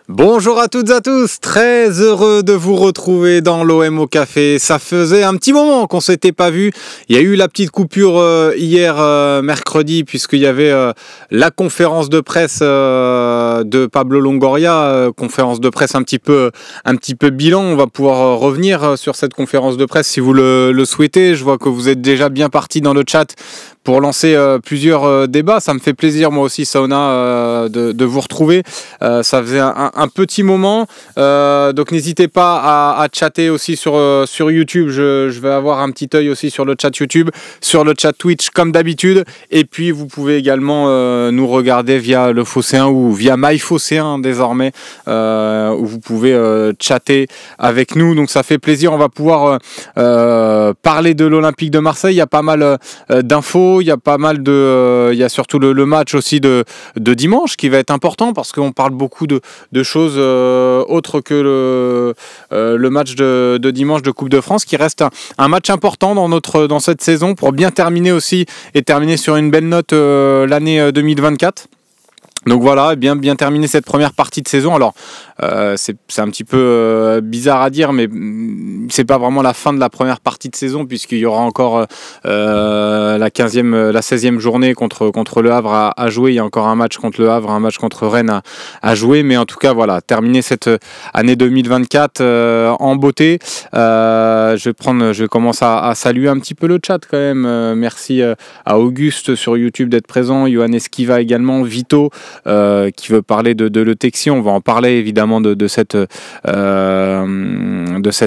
Bonjour à toutes et à tous, très heureux de vous retrouver dans l'OM au café. Ça faisait un petit moment qu'on s'était pas vu. Il y a eu la petite coupure hier mercredi puisqu'il y avait la conférence de presse de Pablo Longoria, conférence de presse un petit peu bilan. On va pouvoir revenir sur cette conférence de presse si vous le souhaitez. Je vois que vous êtes déjà bien partis dans le chat pour lancer plusieurs débats. Ça me fait plaisir, moi aussi, Saona, de vous retrouver. Ça faisait un petit moment. Donc, n'hésitez pas à chatter aussi sur YouTube. Je vais avoir un petit œil aussi sur le chat YouTube, sur le chat Twitch, comme d'habitude. Et puis, vous pouvez également nous regarder via le Phocéen ou via MyPhocéen désormais, où vous pouvez chatter avec nous. Donc, ça fait plaisir. On va pouvoir parler de l'Olympique de Marseille. Il y a pas mal d'infos. Il y a pas mal il y a surtout le match aussi de dimanche qui va être important parce qu'on parle beaucoup de choses autres que le match de dimanche de Coupe de France qui reste un match important dans cette saison pour bien terminer aussi et terminer sur une belle note l'année 2024. Donc voilà, bien terminer cette première partie de saison. Alors c'est un petit peu bizarre à dire, mais c'est pas vraiment la fin de la première partie de saison puisqu'il y aura encore la 16e journée contre le Havre à jouer. Il y a encore un match contre le Havre, un match contre Rennes à jouer, mais en tout cas voilà, terminer cette année 2024 en beauté. Je vais commencer à saluer un petit peu le chat quand même. Merci à Auguste sur YouTube d'être présent, Johan Esquiva également, Vito qui veut parler de l'Eutexie. On va en parler évidemment de cet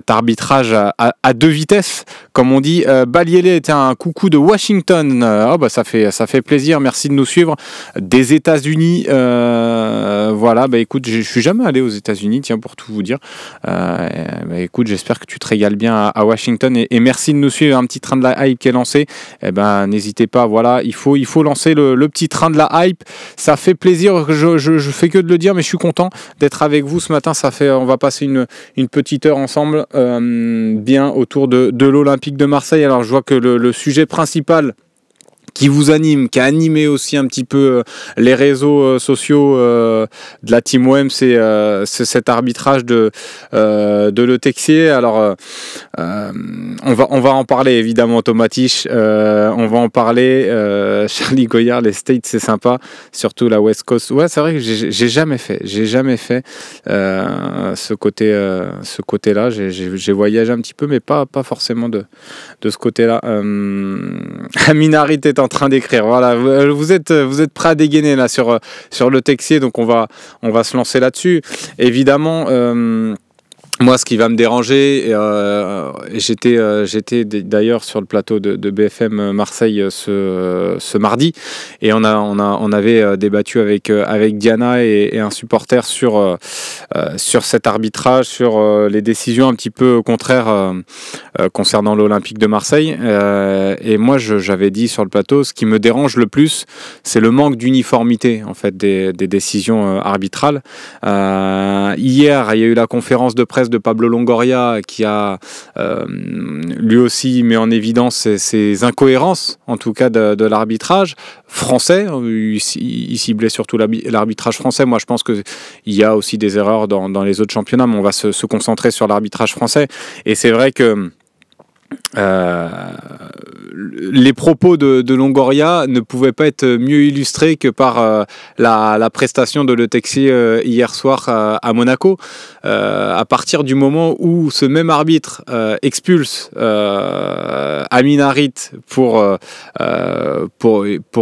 arbitrage à deux vitesses, comme on dit. Baliele était un coucou de Washington. Ça fait plaisir. Merci de nous suivre. Des États-Unis. Voilà. Écoute, je suis jamais allé aux États-Unis, tiens, pour tout vous dire. Écoute, j'espère que tu te régales bien à Washington et merci de nous suivre. Un petit train de la hype qui est lancé. N'hésitez pas. Voilà, il faut lancer le petit train de la hype. Ça fait plaisir. Je fais que de le dire, mais je suis content d'être avec vous ce matin. On va passer une petite heure ensemble, bien autour de l'Olympique de Marseille. Alors je vois que le sujet principal qui vous anime, qui a animé aussi un petit peu les réseaux sociaux de la Team OM, c'est cet arbitrage de l'Eutexie. Alors, on va en parler évidemment, Tomatich. On va en parler. Charlie Goyard, les States, c'est sympa, surtout la West Coast. Ouais, c'est vrai que j'ai jamais fait ce côté-là. J'ai voyagé un petit peu, mais pas forcément de ce côté-là. Aminarit est en train d'écrire. Voilà, vous êtes prêts à dégainer là sur le Texier, donc on va se lancer là-dessus. Évidemment. Moi, ce qui va me déranger, j'étais d'ailleurs sur le plateau de BFM Marseille ce mardi, et on avait débattu avec Diana et un supporter sur cet arbitrage, sur les décisions un petit peu contraires concernant l'Olympique de Marseille. Et moi, j'avais dit sur le plateau, ce qui me dérange le plus, c'est le manque d'uniformité en fait des décisions arbitrales. Hier, il y a eu la conférence de presse de Pablo Longoria qui a lui aussi mis en évidence ces incohérences, en tout cas de l'arbitrage français. Il ciblait surtout l'arbitrage français. Moi, je pense qu'il y a aussi des erreurs dans les autres championnats, mais on va se concentrer sur l'arbitrage français. Et c'est vrai que les propos de Longoria ne pouvaient pas être mieux illustrés que par la prestation de l'Eutexie hier soir à Monaco. À partir du moment où ce même arbitre expulse Amin Harit pour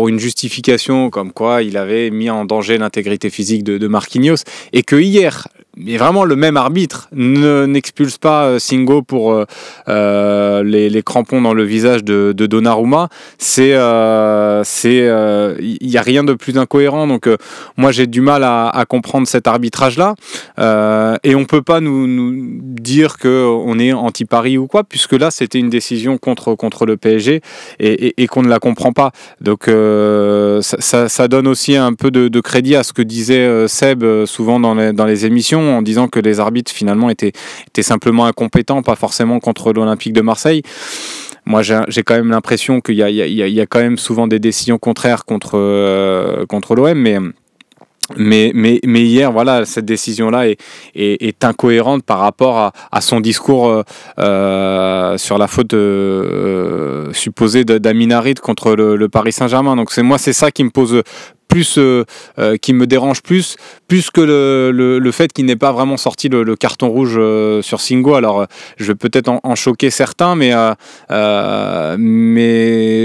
une justification comme quoi il avait mis en danger l'intégrité physique de Marquinhos, et que hier, mais vraiment le même arbitre n'expulse pas Singo pour les crampons dans le visage de Donnarumma, il y a rien de plus incohérent. Donc moi j'ai du mal à comprendre cet arbitrage là, et on peut pas nous dire que on est anti-Paris ou quoi, puisque là c'était une décision contre le PSG et qu'on ne la comprend pas. Donc ça donne aussi un peu de crédit à ce que disait Seb souvent dans les émissions, en disant que les arbitres finalement étaient simplement incompétents, pas forcément contre l'Olympique de Marseille. Moi, j'ai quand même l'impression qu'il y a quand même souvent des décisions contraires contre l'OM, mais Mais hier, voilà, cette décision-là est incohérente par rapport à son discours sur la faute supposée d'Amin Harit contre le Paris Saint-Germain. Donc c'est ça qui me pose plus, qui me dérange plus que le fait qu'il n'ait pas vraiment sorti le carton rouge sur Singo. Alors je vais peut-être en choquer certains, mais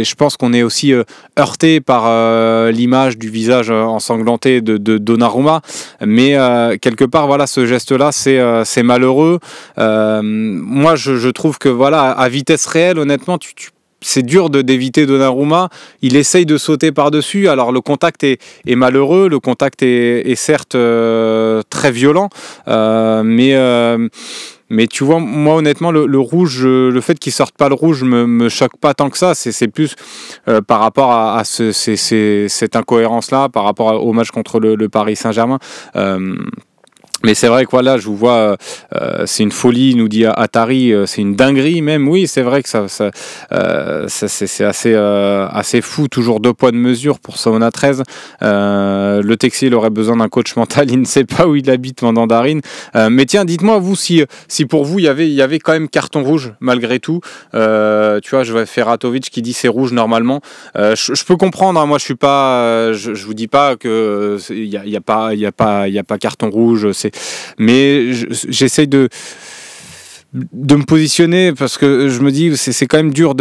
je pense qu'on est aussi heurté par l'image du visage ensanglanté de Donnarumma. Mais quelque part, voilà, ce geste-là, c'est malheureux. Moi, je trouve que voilà, à vitesse réelle, honnêtement, c'est dur d'éviter Donnarumma. Il essaye de sauter par-dessus. Alors le contact est malheureux, le contact est certes très violent, mais tu vois, moi honnêtement, le rouge, le fait qu'il sorte pas le rouge me choque pas tant que ça. C'est plus par rapport à cette incohérence-là, par rapport au match contre le Paris Saint-Germain. Mais c'est vrai que voilà, je vous vois, c'est une folie, nous dit Atari, c'est une dinguerie même. Oui, c'est vrai que c'est assez fou, toujours 2 poids de mesure pour Sauna 13. Le Texier, il aurait besoin d'un coach mental, il ne sait pas où il habite, Mandandarine. Mais tiens, dites-moi, vous, si pour vous, il y avait quand même carton rouge, malgré tout. Tu vois, je vais faire Ferratovic qui dit c'est rouge normalement. Je peux comprendre, hein, moi je suis pas, je vous dis pas que il y a pas carton rouge, mais j'essaye de me positionner parce que je me dis c'est quand même dur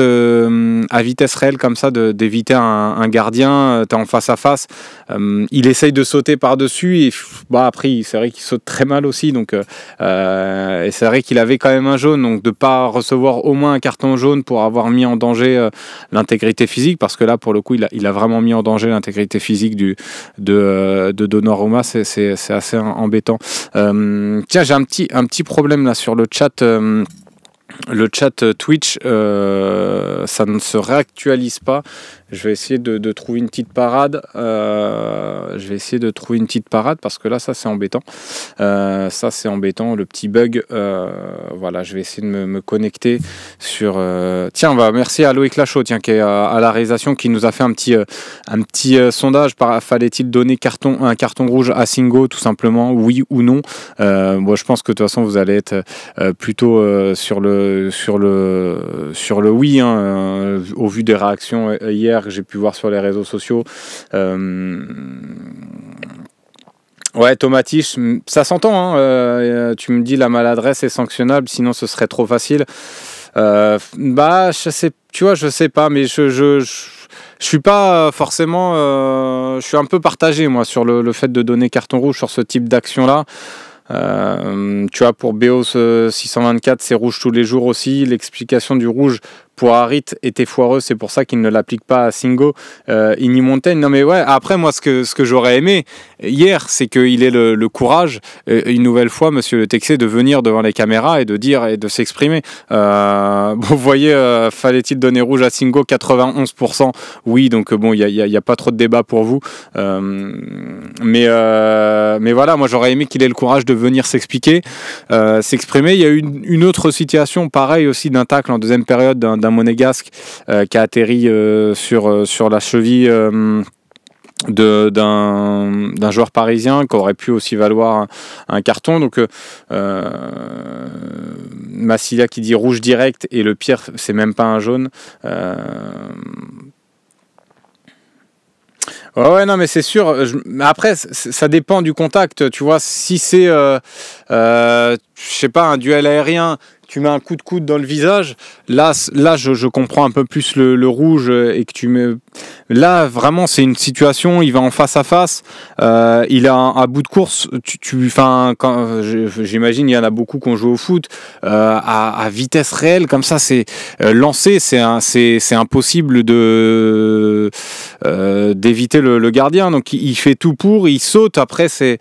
à vitesse réelle comme ça d'éviter un gardien. T'es en face à face, il essaye de sauter par dessus et après c'est vrai qu'il saute très mal aussi, donc et c'est vrai qu'il avait quand même un jaune, donc de pas recevoir au moins un carton jaune pour avoir mis en danger l'intégrité physique, parce que là pour le coup il a vraiment mis en danger l'intégrité physique de Donnarumma. C'est assez embêtant. Tiens, j'ai un petit problème là sur le chat. Le chat Twitch, ça ne se réactualise pas. Je vais essayer de trouver une petite parade. Parce que là, ça c'est embêtant. Le petit bug. Voilà, je vais essayer de me connecter sur. Tiens, merci à Loïc Lachaud, qui est à la réalisation, qui nous a fait un petit sondage. Fallait-il donner un carton rouge à Singo, tout simplement, oui ou non? Moi, je pense que de toute façon, vous allez être plutôt sur le oui, hein, au vu des réactions hier que j'ai pu voir sur les réseaux sociaux. Ouais, Tomatich, ça s'entend, hein, tu me dis la maladresse est sanctionnable, sinon ce serait trop facile. Je sais, tu vois, je sais pas, mais je suis pas forcément, je suis un peu partagé moi sur le fait de donner carton rouge sur ce type d'action-là. Tu vois, pour Beos 624, c'est rouge tous les jours aussi. L'explication du rouge pour Harit était foireuse, c'est pour ça qu'il ne l'applique pas à Singo. Ini Montaigne, non mais ouais, après moi ce que j'aurais aimé hier, c'est qu'il ait le courage, une nouvelle fois, monsieur le Texier, de venir devant les caméras et de dire et de s'exprimer. Vous voyez, fallait-il donner rouge à Singo? 91%, oui, donc bon, il y a pas trop de débat pour vous. Mais voilà, moi j'aurais aimé qu'il ait le courage de venir s'expliquer, s'exprimer. Il y a eu une autre situation, pareil aussi, d'un tacle en deuxième période d'un monégasque qui a atterri sur la cheville d'un joueur parisien, qui aurait pu aussi valoir un carton. Donc Massilia qui dit rouge direct, et le pire, c'est même pas un jaune. Ouais, non, mais c'est sûr. Après, ça dépend du contact. Tu vois, si c'est, je sais pas, un duel aérien, tu mets un coup de coude dans le visage, là je comprends un peu plus le rouge, et que tu mets. Là, vraiment, c'est une situation, il va en face à face, il a à bout de course, j'imagine, il y en a beaucoup qui ont joué au foot, à vitesse réelle, comme ça, c'est lancé, c'est impossible d'éviter le gardien, donc il fait tout pour, il saute, après, c'est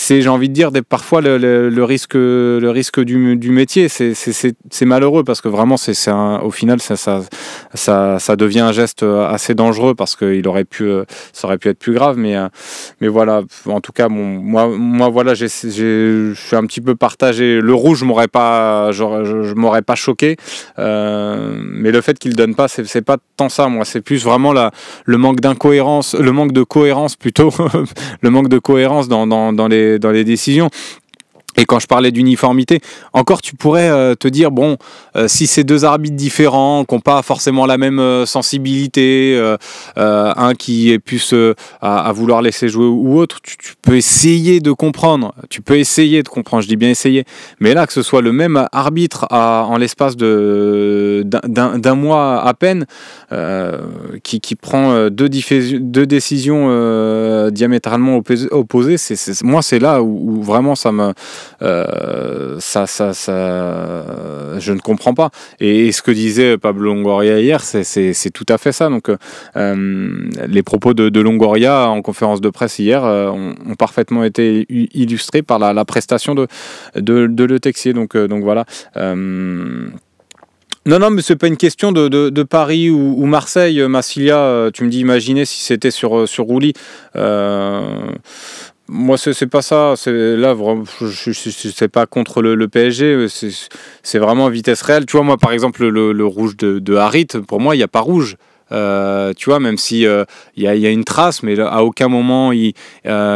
j'ai envie de dire, parfois le risque le risque du métier. C'est malheureux parce que vraiment, au final, ça devient un geste assez dangereux parce que ça aurait pu être plus grave. Mais voilà, en tout cas, bon, moi voilà, je suis un petit peu partagé. Le rouge je m'aurais pas choqué, mais le fait qu'il donne pas, c'est pas tant ça. Moi, c'est plus vraiment le manque d'incohérence, le manque de cohérence plutôt, le manque de cohérence dans les décisions. Et quand je parlais d'uniformité, encore tu pourrais te dire, bon, si c'est deux arbitres différents, qui n'ont pas forcément la même sensibilité, un qui est plus à vouloir laisser jouer ou autre, tu peux essayer de comprendre. Je dis bien essayer. Mais là, que ce soit le même arbitre en l'espace d'un mois à peine, qui prend deux décisions diamétralement opposées, moi c'est là où vraiment ça me... je ne comprends pas. Et ce que disait Pablo Longoria hier, c'est tout à fait ça. Donc, les propos de Longoria en conférence de presse hier ont parfaitement été illustrés par la prestation de Le Texier. Donc voilà. Non, mais c'est pas une question de Paris ou Marseille. Massilia, tu me dis, imaginez si c'était sur Roulis. Moi, c'est pas ça. Là, vraiment, je sais pas contre le PSG. C'est vraiment vitesse réelle. Tu vois, moi, par exemple, le rouge de Harit, pour moi, il n'y a pas rouge. Tu vois, même si il y a une trace, mais à aucun moment il a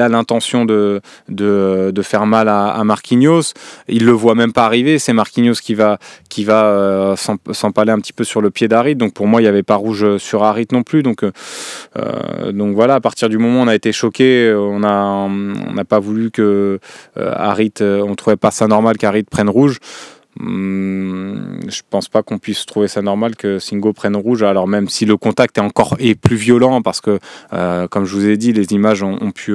l'intention de faire mal à Marquinhos. Il le voit même pas arriver. C'est Marquinhos qui va s'empaler un petit peu sur le pied d'Harit. Donc pour moi, il n'y avait pas rouge sur Harit non plus. Donc voilà, à partir du moment où on a été choqué, on n'a pas voulu que Harit, on trouvait pas ça normal qu'Harit prenne rouge. Je pense pas qu'on puisse trouver ça normal que Singo prenne rouge, alors même si le contact est plus violent, parce que comme je vous ai dit, les images ont pu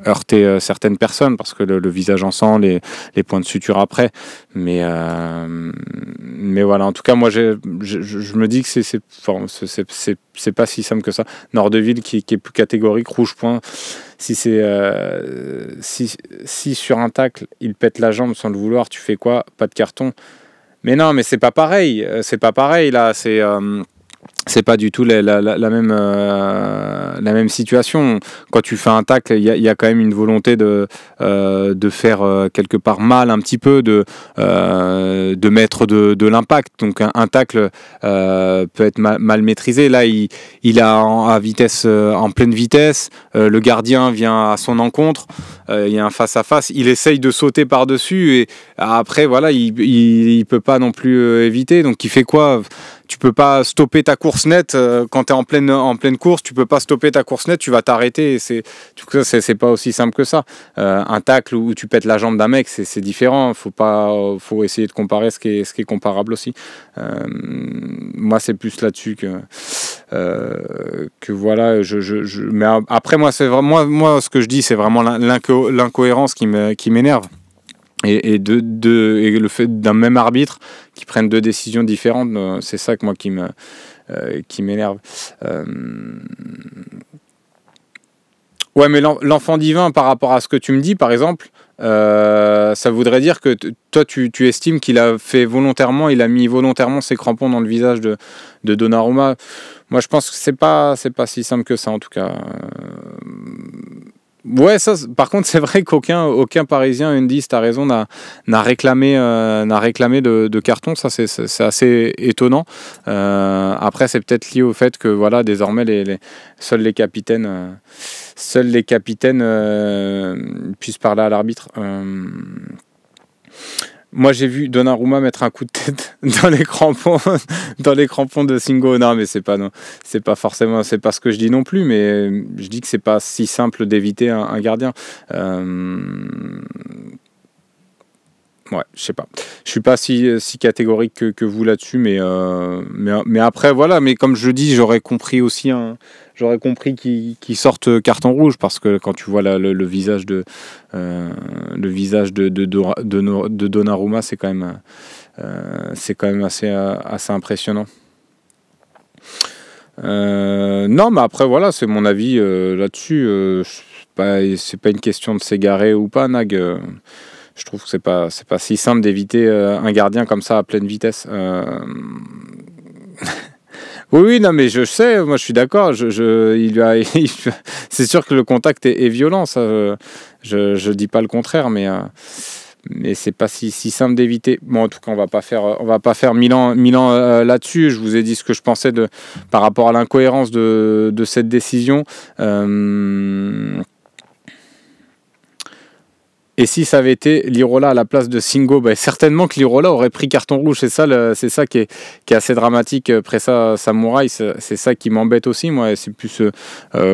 heurter certaines personnes, parce que le visage en sang, les points de suture après, mais voilà, en tout cas moi je me dis que c'est pas si simple que ça. Nordeville qui est plus catégorique, rouge point. Si sur un tacle il pète la jambe sans le vouloir, tu fais quoi? Pas de carton. Mais non, mais c'est pas pareil là. C'est pas du tout la même situation. Quand tu fais un tacle, il y a quand même une volonté de faire quelque part mal un petit peu, de mettre de l'impact. Donc un tacle peut être mal maîtrisé. Là, il a à vitesse, en pleine vitesse. Le gardien vient à son encontre. Il y a un face à face. Il essaye de sauter par dessus et après voilà, il peut pas non plus éviter. Donc il fait quoi? Tu peux pas stopper ta course nette quand tu es en pleine course. Tu peux pas stopper ta course nette, tu vas t'arrêter. C'est pas aussi simple que ça. Un tacle où tu pètes la jambe d'un mec, c'est différent. Faut essayer de comparer ce qui est comparable aussi. Moi, c'est plus là-dessus que voilà. Mais après, moi, c'est vraiment moi ce que je dis, c'est vraiment l'incohérence qui m'énerve. Et le fait d'un même arbitre qui prenne deux décisions différentes, c'est ça que moi qui m'énerve. Ouais, mais l'enfant divin, par rapport à ce que tu me dis, par exemple, ça voudrait dire que toi, tu estimes qu'il a fait volontairement, il a mis volontairement ses crampons dans le visage de Donnarumma. Moi, je pense que c'est pas si simple que ça, en tout cas. Ouais, ça. Par contre, c'est vrai qu'aucun Parisien, Undis, t'as raison, n'a réclamé de carton. Ça, c'est assez étonnant. Après, c'est peut-être lié au fait que voilà, désormais, seuls les capitaines puissent parler à l'arbitre. Moi, j'ai vu Donnarumma mettre un coup de tête dans les crampons de Singo. Non, mais c'est pas forcément, c'est pas ce que je dis non plus, mais je dis que c'est pas si simple d'éviter un gardien. Ouais, je sais pas. Je suis pas si catégorique que vous là-dessus, mais après voilà. Mais comme je dis, j'aurais compris qu'ils sortent carton rouge, parce que quand tu vois le visage de Donnarumma, c'est quand même assez impressionnant. Non, mais après, voilà, c'est mon avis là-dessus. C'est pas une question de s'égarer ou pas, Nag. Je trouve que c'est pas si simple d'éviter un gardien comme ça à pleine vitesse. Oui, non, mais je sais, moi je suis d'accord. C'est sûr que le contact est violent, ça. Je dis pas le contraire, mais c'est pas si simple d'éviter. Bon, en tout cas, on va pas faire Milan là-dessus. Je vous ai dit ce que je pensais par rapport à l'incohérence de cette décision. Et si ça avait été Lirola à la place de Singo, certainement que Lirola aurait pris carton rouge. C'est ça qui est assez dramatique après ça, Samouraï. C'est ça qui m'embête aussi, moi. C'est plus,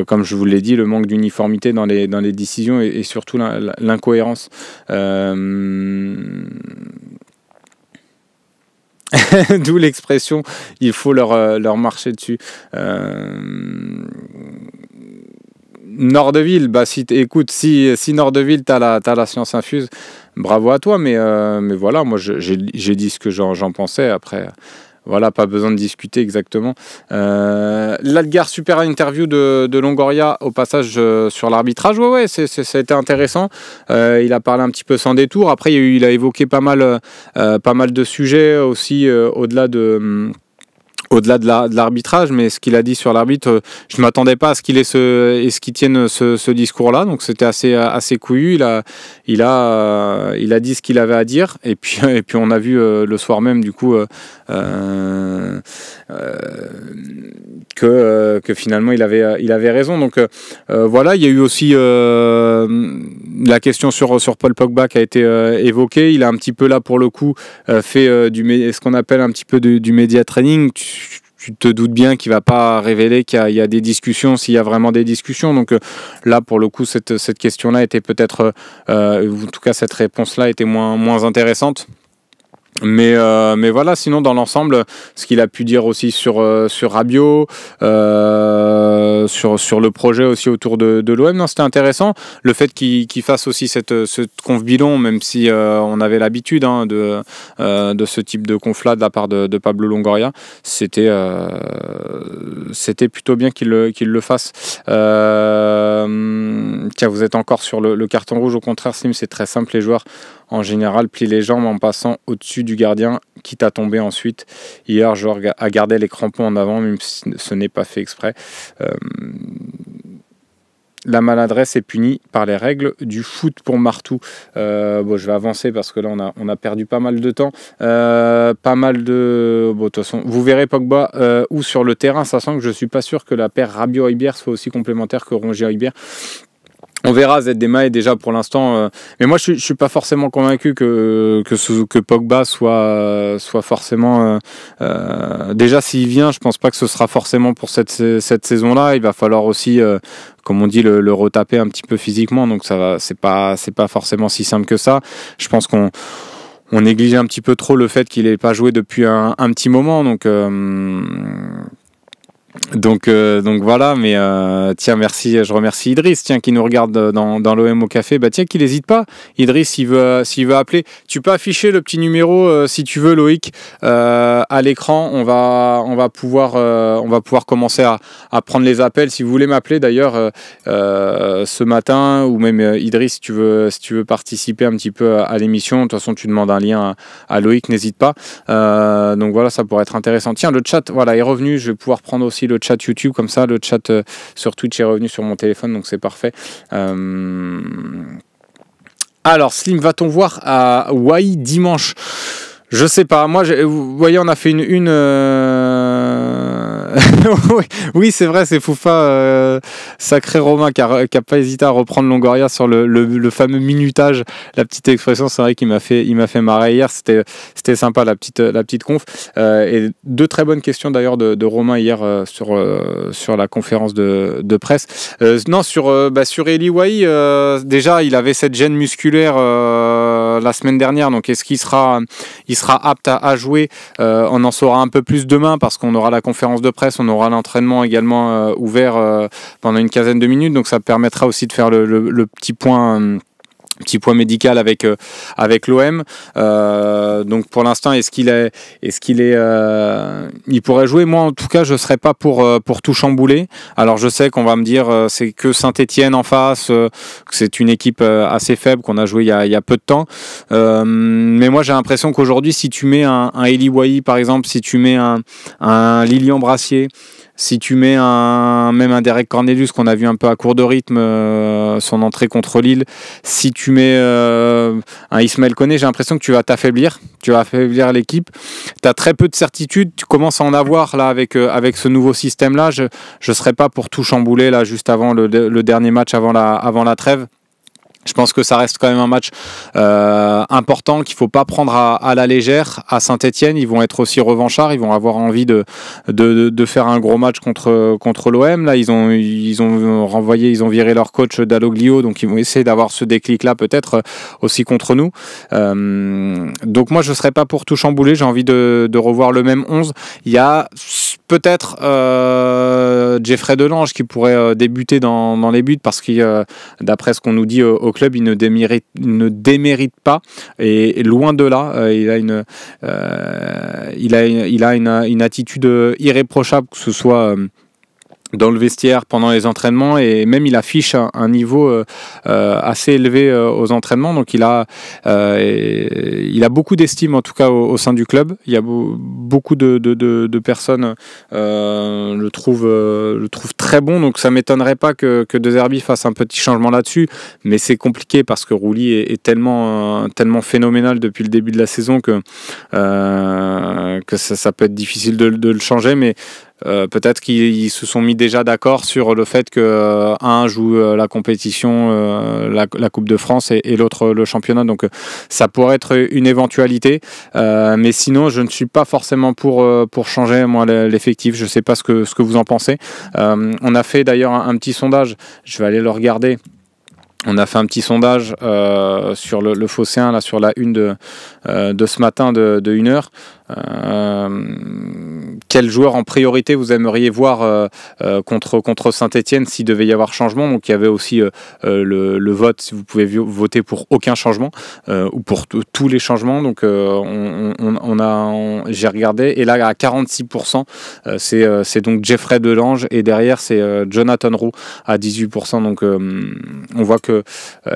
comme je vous l'ai dit, le manque d'uniformité dans les décisions et surtout l'incohérence. D'où l'expression « il faut leur marcher dessus ». Nordeville, si Nordeville t'as la science infuse, bravo à toi, mais voilà, moi j'ai dit ce que j'en pensais. Après, voilà, pas besoin de discuter exactement. Ladgar, super interview de Longoria au passage sur l'arbitrage. Ouais, ça a été intéressant. Il a parlé un petit peu sans détour. Après, il a évoqué pas mal de sujets aussi au-delà de l'arbitrage, mais ce qu'il a dit sur l'arbitre, je ne m'attendais pas à ce qu'il tienne ce discours-là, donc c'était assez couillu. Il a dit ce qu'il avait à dire, et puis on a vu le soir même du coup que finalement il avait raison. Donc voilà, il y a eu aussi la question sur Paul Pogba qui a été évoquée. Il a un petit peu là pour le coup fait ce qu'on appelle un petit peu du media training. Tu te doutes bien qu'il va pas révéler qu'il y a des discussions, s'il y a vraiment des discussions. Donc là, pour le coup, cette question-là était peut-être, en tout cas cette réponse-là était moins intéressante. Mais voilà, sinon dans l'ensemble, ce qu'il a pu dire aussi sur Rabiot, sur le projet aussi autour de l'OM, non, c'était intéressant. Le fait qu'il fasse aussi cette conf bidon, même si on avait l'habitude de ce type de conf-là de la part de Pablo Longoria, c'était plutôt bien qu'il le fasse. Tiens, vous êtes encore sur le carton rouge. Au contraire, Slim, c'est très simple. Les joueurs en général plient les jambes en passant au-dessus du gardien, quitte à tomber ensuite. Hier, joueur a gardé les crampons en avant, même si ce n'est pas fait exprès. La maladresse est punie par les règles du foot pour Martou. Je vais avancer parce que là on a perdu pas mal de temps. De toute façon, vous verrez Pogba ou sur le terrain, sachant que je suis pas sûr que la paire Rabiot-Højbjerg soit aussi complémentaire que Rongier-Højbjerg. On verra, Zedema est déjà pour l'instant. Mais moi, je suis pas forcément convaincu que Pogba soit forcément. Déjà, s'il vient, je pense pas que ce sera forcément pour cette saison-là. Il va falloir aussi, comme on dit, le retaper un petit peu physiquement. Donc c'est pas forcément si simple que ça. Je pense qu'on néglige un petit peu trop le fait qu'il n'ait pas joué depuis un petit moment. Donc voilà, mais tiens, merci, je remercie Idriss, tiens, qui nous regarde dans l'OM au café. Tiens, qu'il n'hésite pas, Idriss, s'il veut appeler. Tu peux afficher le petit numéro si tu veux, Loïc, à l'écran. On va pouvoir commencer à prendre les appels. Si vous voulez m'appeler d'ailleurs ce matin, ou même Idriss, si tu veux participer un petit peu à l'émission. De toute façon, tu demandes un lien à Loïc, n'hésite pas. Donc voilà, ça pourrait être intéressant. Tiens, le chat, voilà, est revenu. Je vais pouvoir prendre aussi le chat YouTube, comme ça le chat sur Twitch est revenu sur mon téléphone, donc c'est parfait. Alors Slim, va-t-on voir à Wai dimanche? Je sais pas, moi vous voyez, on a fait une oui, c'est vrai, c'est Foufa, sacré Romain, qui a pas hésité à reprendre Longoria sur le fameux minutage, la petite expression. C'est vrai qu'il m'a fait marrer hier. C'était sympa, la petite conf. Et deux très bonnes questions d'ailleurs de Romain hier sur la conférence de presse. Non, sur Eli Wahi, déjà il avait cette gêne musculaire la semaine dernière. Donc est-ce qu'il sera apte à jouer? On en saura un peu plus demain, parce qu'on aura la conférence de presse, on aura l'entraînement également ouvert pendant une quinzaine de minutes, donc ça permettra aussi de faire le petit point Petit point médical avec l'OM. Donc pour l'instant, il pourrait jouer. Moi, en tout cas, je serais pas pour tout chambouler. Alors je sais qu'on va me dire c'est que Saint-Étienne en face, que c'est une équipe assez faible qu'on a joué il y a peu de temps. Mais moi, j'ai l'impression qu'aujourd'hui, si tu mets un Eli Wahi par exemple, si tu mets un Lilian Brassier, si tu mets même un Derek Cornelius qu'on a vu un peu à court de rythme, son entrée contre Lille, si tu mets un Ismaël Koné, j'ai l'impression que tu vas t'affaiblir, tu vas affaiblir l'équipe. Tu as très peu de certitude, tu commences à en avoir là avec ce nouveau système-là. Je ne serais pas pour tout chambouler là juste avant le dernier match, avant la trêve. Je pense que ça reste quand même un match important qu'il ne faut pas prendre à la légère. À Saint-Étienne, ils vont être aussi revanchards, ils vont avoir envie de faire un gros match contre l'OM. Là, ils ont viré leur coach Dalloglio, donc ils vont essayer d'avoir ce déclic-là peut-être aussi contre nous. Donc moi, je ne serais pas pour tout chambouler, j'ai envie de revoir le même 11. Il y a peut-être Jeffrey Delange qui pourrait débuter dans les buts parce que d'après ce qu'on nous dit au club, il ne démérite pas et loin de là, il a une attitude irréprochable, que ce soit dans le vestiaire pendant les entraînements, et même il affiche un niveau assez élevé aux entraînements, donc il a beaucoup d'estime en tout cas au sein du club. Il y a beaucoup de personnes le trouvent très bon, donc ça m'étonnerait pas que De Zerbi fasse un petit changement là-dessus, mais c'est compliqué parce que Rouli est tellement phénoménal depuis le début de la saison que ça peut être difficile de le changer, mais peut-être qu'ils se sont mis déjà d'accord sur le fait que un joue la compétition, la Coupe de France, et l'autre le championnat, donc ça pourrait être une éventualité, mais sinon je ne suis pas forcément pour changer moi l'effectif. Je ne sais pas ce que vous en pensez. On a fait d'ailleurs un petit sondage, je vais aller le regarder. On a fait un petit sondage sur le Phocéen, là, sur la une de ce matin de 1h. Quel joueur en priorité vous aimeriez voir contre Saint-Étienne s'il devait y avoir changement? Donc il y avait aussi le vote, si vous pouvez voter pour aucun changement ou pour tous les changements. Donc j'ai regardé, et là à 46%, c'est donc Jeffrey Delange, et derrière c'est Jonathan Roux à 18%. Donc on voit que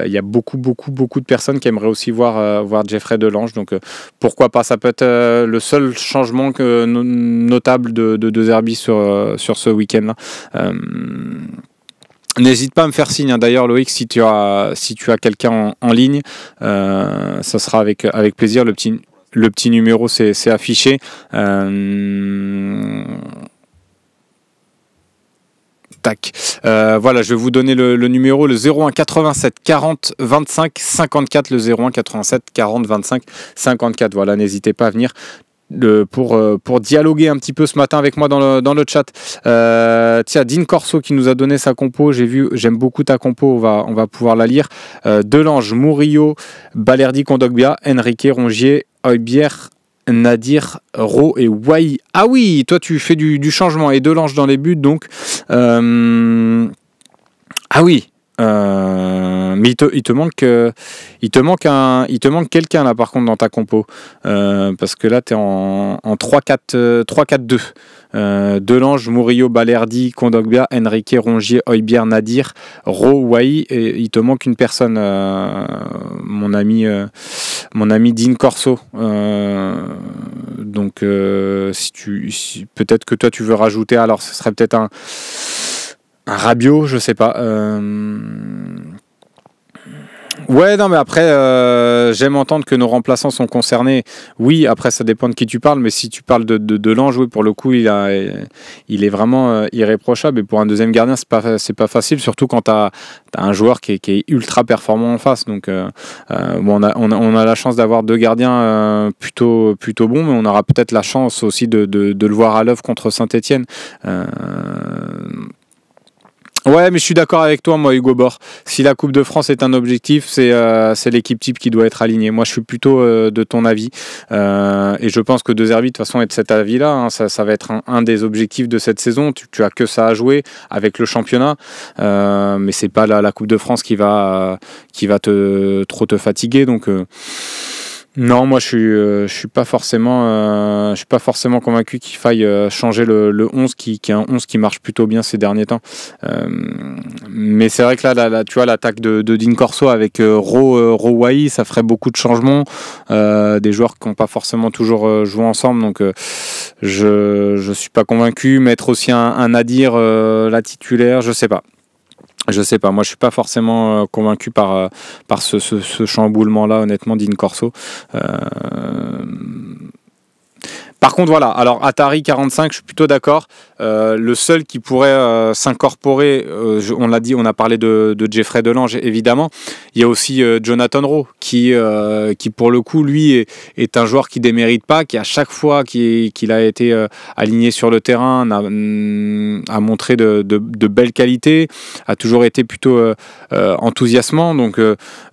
il y a beaucoup de personnes qui aimeraient aussi voir Jeffrey Delange. Donc pourquoi pas? Ça peut être le seul changement notable de Zerbi sur ce week-end-là. N'hésite pas à me faire signe, hein. D'ailleurs Loïc, si tu as quelqu'un en ligne, ça sera avec plaisir. Le petit numéro c'est affiché. Tac. Voilà, je vais vous donner le numéro, le 01 87 40 25 54, le 01 87 40 25 54. Voilà, n'hésitez pas à venir pour dialoguer un petit peu ce matin avec moi dans le chat. Tiens, Dean Corso qui nous a donné sa compo. J'aime beaucoup ta compo, on va pouvoir la lire. Delange, Murillo, Balerdi, Kondogbia, Enrique, Rongier, Højbjerg, Nadir, Ro et Wahi. Ah oui, toi tu fais du changement, et Delange dans les buts, donc ah oui, mais il te manque quelqu'un là par contre dans ta compo, parce que là tu es en 3-4-2. Delange, Murillo, Balerdi, Kondogbia, Enrique, Rongier, Højbjerg, Nadir, Ro, Wahi, et il te manque une personne, mon ami Dean Corso. Donc peut-être que toi tu veux rajouter, alors ce serait peut-être un Rabiot, je sais pas. Ouais, non, mais après, j'aime entendre que nos remplaçants sont concernés. Oui, après, ça dépend de qui tu parles, mais si tu parles de l'Ange, oui, pour le coup, il est vraiment irréprochable. Et pour un deuxième gardien, c'est pas facile, surtout quand tu as un joueur qui est ultra performant en face. Donc, bon, on a la chance d'avoir deux gardiens plutôt bons, mais on aura peut-être la chance aussi de le voir à l'œuvre contre Saint-Étienne. Ouais, mais je suis d'accord avec toi, moi, Hugo Bord. Si la Coupe de France est un objectif, c'est l'équipe type qui doit être alignée. Moi, je suis plutôt de ton avis. Et je pense que De Zerbi, de toute façon, est de cet avis-là. Hein. Ça va être un des objectifs de cette saison. Tu as que ça à jouer avec le championnat. Mais c'est pas la Coupe de France qui va trop te fatiguer. Donc... non, moi je suis pas forcément convaincu qu'il faille changer le 11 qui est un 11 qui marche plutôt bien ces derniers temps. Mais c'est vrai que là tu vois l'attaque de Dean Corso avec Wai, ça ferait beaucoup de changements, des joueurs qui n'ont pas forcément toujours joué ensemble, donc je suis pas convaincu. Mettre aussi un Nadir la titulaire, je sais pas. Moi je suis pas forcément convaincu par ce chamboulement-là, honnêtement, d'In Corso. Par contre, voilà, alors Atari 45, je suis plutôt d'accord. Le seul qui pourrait s'incorporer, on l'a dit, on a parlé de Jeffrey Delange, évidemment. Il y a aussi Jonathan Rowe, qui pour le coup, lui, est un joueur qui démérite pas, qui à chaque fois qu'il a été aligné sur le terrain, a montré de belles qualités, a toujours été plutôt enthousiasmant. Donc,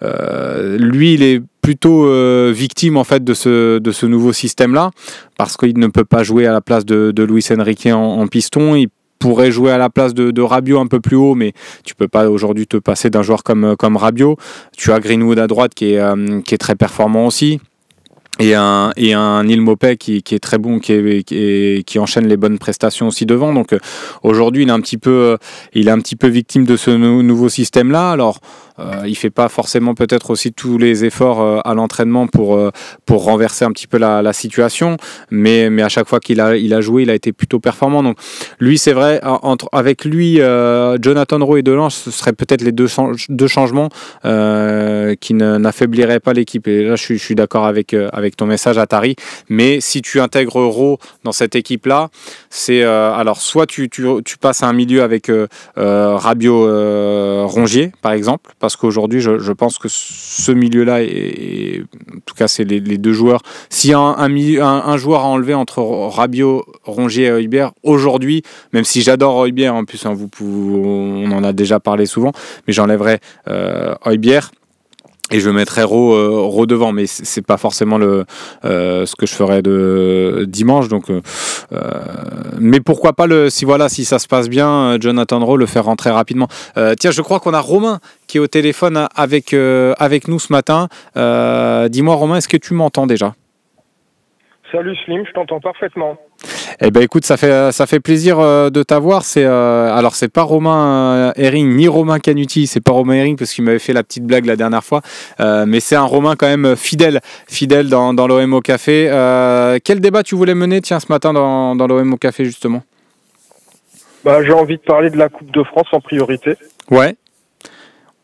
lui, il est plutôt victime en fait de ce nouveau système-là, parce qu'il ne peut pas jouer à la place de Luis Enrique en piston. Il pourrait jouer à la place de Rabiot un peu plus haut, mais tu peux pas aujourd'hui te passer d'un joueur comme Rabiot. Tu as Greenwood à droite qui est très performant aussi. Et un Neil Maupay qui est très bon, qui enchaîne les bonnes prestations aussi devant. Donc aujourd'hui, il est un petit peu victime de ce nouveau système-là. Alors il fait pas forcément peut-être aussi tous les efforts à l'entraînement pour renverser un petit peu la situation, mais à chaque fois qu'il a joué, il a été plutôt performant. Donc lui, c'est vrai, avec lui, Jonathan Rowe et Delange, ce seraient peut-être les deux changements qui n'affaibliraient pas l'équipe. Et là, je suis d'accord avec ton message, Atari. Mais si tu intègres Rowe dans cette équipe-là, c'est alors soit tu passes à un milieu avec Rabiot, Rongier, par exemple, parce qu'aujourd'hui, je pense que ce milieu-là, en tout cas, c'est les deux joueurs. S'il y a un joueur à enlever entre Rabiot, Rongier et Højbjerg, aujourd'hui, même si j'adore Højbjerg, en plus, hein, on en a déjà parlé souvent, mais j'enlèverais Højbjerg. Et je mettrais Rowe devant, mais c'est pas forcément ce que je ferais de dimanche. Donc, mais pourquoi pas si ça se passe bien, Jonathan Rowe, le faire rentrer rapidement. Tiens, je crois qu'on a Romain qui est au téléphone avec nous ce matin. Dis-moi, Romain, est-ce que tu m'entends déjà ? Salut Slim, je t'entends parfaitement. Eh ben écoute, ça fait plaisir de t'avoir. Alors c'est pas Romain Herring ni Romain Canuti, c'est pas Romain Herring parce qu'il m'avait fait la petite blague la dernière fois, mais c'est un Romain quand même fidèle dans l'OM au café. Quel débat tu voulais mener, tiens, ce matin dans l'OM au café justement ? J'ai envie de parler de la Coupe de France en priorité. Ouais.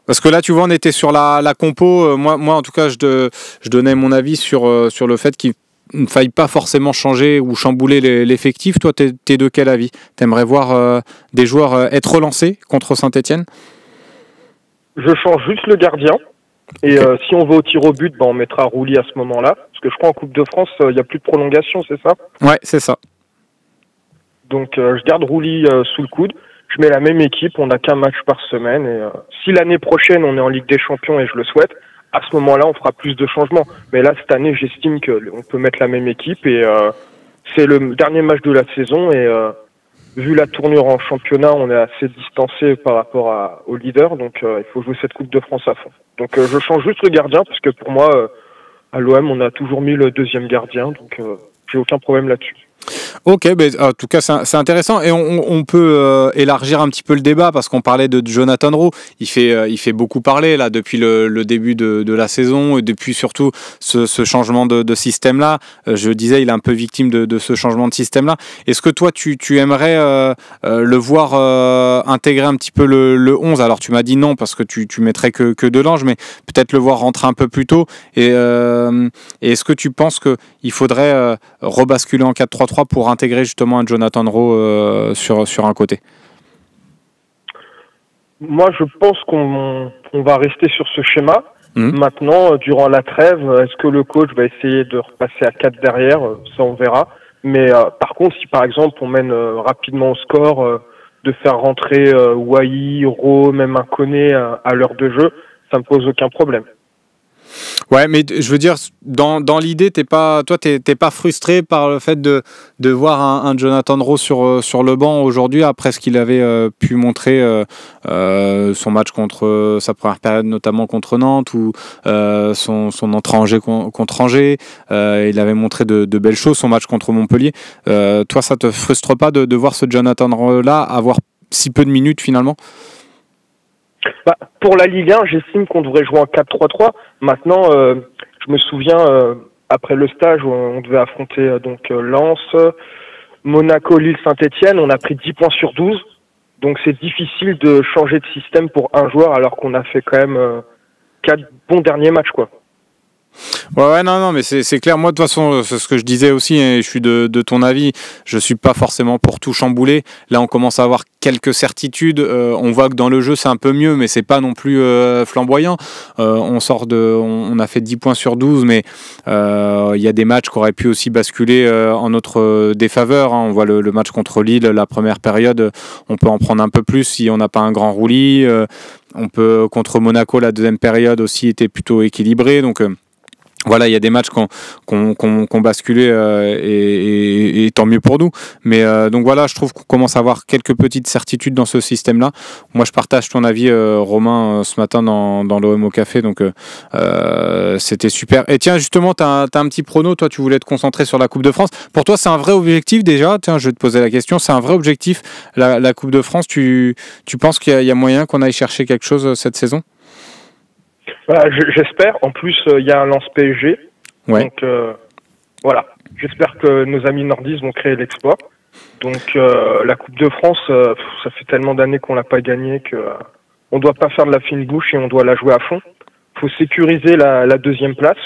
Parce que là, tu vois, on était sur la compo. Moi en tout cas, je donnais mon avis sur le fait qu'il ne faille pas forcément changer ou chambouler l'effectif. Toi, t'es de quel avis ? T'aimerais voir des joueurs être relancés contre Saint-Etienne ? Je change juste le gardien. Et si on va au tir au but, on mettra Rouly à ce moment-là. Parce que je crois en Coupe de France, il n'y a plus de prolongation, c'est ça ? Ouais, c'est ça. Donc je garde Rouly sous le coude. Je mets la même équipe, on n'a qu'un match par semaine. Et si l'année prochaine, on est en Ligue des Champions, et je le souhaite, à ce moment-là, on fera plus de changements. Mais là, cette année, j'estime qu'on peut mettre la même équipe. Et c'est le dernier match de la saison. Et vu la tournure en championnat, on est assez distancé par rapport au leader. Donc, il faut jouer cette Coupe de France à fond. Donc, je change juste le gardien. Parce que pour moi, à l'OM, on a toujours mis le deuxième gardien. Donc, j'ai aucun problème là-dessus. Ok, en tout cas c'est intéressant et on peut élargir un petit peu le débat parce qu'on parlait de Jonathan Rowe. Il fait beaucoup parler là depuis le début de la saison et depuis surtout ce changement de système là. Je disais, il est un peu victime de ce changement de système là. Est-ce que toi tu aimerais le voir intégrer un petit peu le 11 ? Alors tu m'as dit non parce que tu mettrais que Delange, mais peut-être le voir rentrer un peu plus tôt. Et est-ce que tu penses qu'il faudrait rebasculer en 4-3-3 pour intégrer justement un Jonathan Rowe sur un côté ? Moi, je pense qu'on va rester sur ce schéma. Maintenant, durant la trêve, est-ce que le coach va essayer de repasser à 4 derrière ? Ça, on verra. Mais par contre, si par exemple on mène rapidement au score, de faire rentrer Wai, Ro, même un Koné à l'heure de jeu, ça me pose aucun problème. Ouais, mais je veux dire, dans l'idée, t'es pas frustré par le fait de voir un Jonathan Rowe sur le banc aujourd'hui, après ce qu'il avait pu montrer son match contre sa première période, notamment contre Nantes, ou son entrée en Angers contre Angers. Il avait montré de belles choses, son match contre Montpellier. Toi, ça te frustre pas de voir ce Jonathan Rowe-là avoir si peu de minutes finalement? Bah, pour la Ligue 1, j'estime qu'on devrait jouer en 4-3-3. Maintenant, je me souviens, après le stage où on devait affronter Lens, Monaco, Lille, Saint-Etienne, on a pris 10 points sur 12. Donc c'est difficile de changer de système pour un joueur alors qu'on a fait quand même 4 bons derniers matchs, quoi. Ouais, non, mais c'est clair. Moi, de toute façon, c'est ce que je disais aussi, et je suis de ton avis. Je suis pas forcément pour tout chambouler. Là, on commence à avoir quelques certitudes. On voit que dans le jeu, c'est un peu mieux, mais c'est pas non plus flamboyant. On a fait 10 points sur 12, mais il y a des matchs qui auraient pu aussi basculer en notre défaveur. On voit le match contre Lille, la première période. On peut en prendre un peu plus si on n'a pas un grand roulis. On peut, contre Monaco, la deuxième période aussi était plutôt équilibrée. Donc, voilà, il y a des matchs qu'on basculé et tant mieux pour nous. Mais donc voilà, je trouve qu'on commence à avoir quelques petites certitudes dans ce système-là. Moi, je partage ton avis, Romain, ce matin dans l'OM au café. Donc c'était super. Et tiens, justement, t'as un petit prono. Toi, tu voulais te concentrer sur la Coupe de France. Pour toi, c'est un vrai objectif déjà. Tiens, je vais te poser la question. C'est un vrai objectif, la Coupe de France. Tu penses qu'il y a moyen qu'on aille chercher quelque chose cette saison? Voilà, j'espère. En plus, il y a un lance PSG. Ouais. Donc, voilà. J'espère que nos amis nordistes vont créer l'exploit. Donc, la Coupe de France, ça fait tellement d'années qu'on l'a pas gagnée que on doit pas faire de la fine bouche et on doit la jouer à fond. Faut sécuriser la deuxième place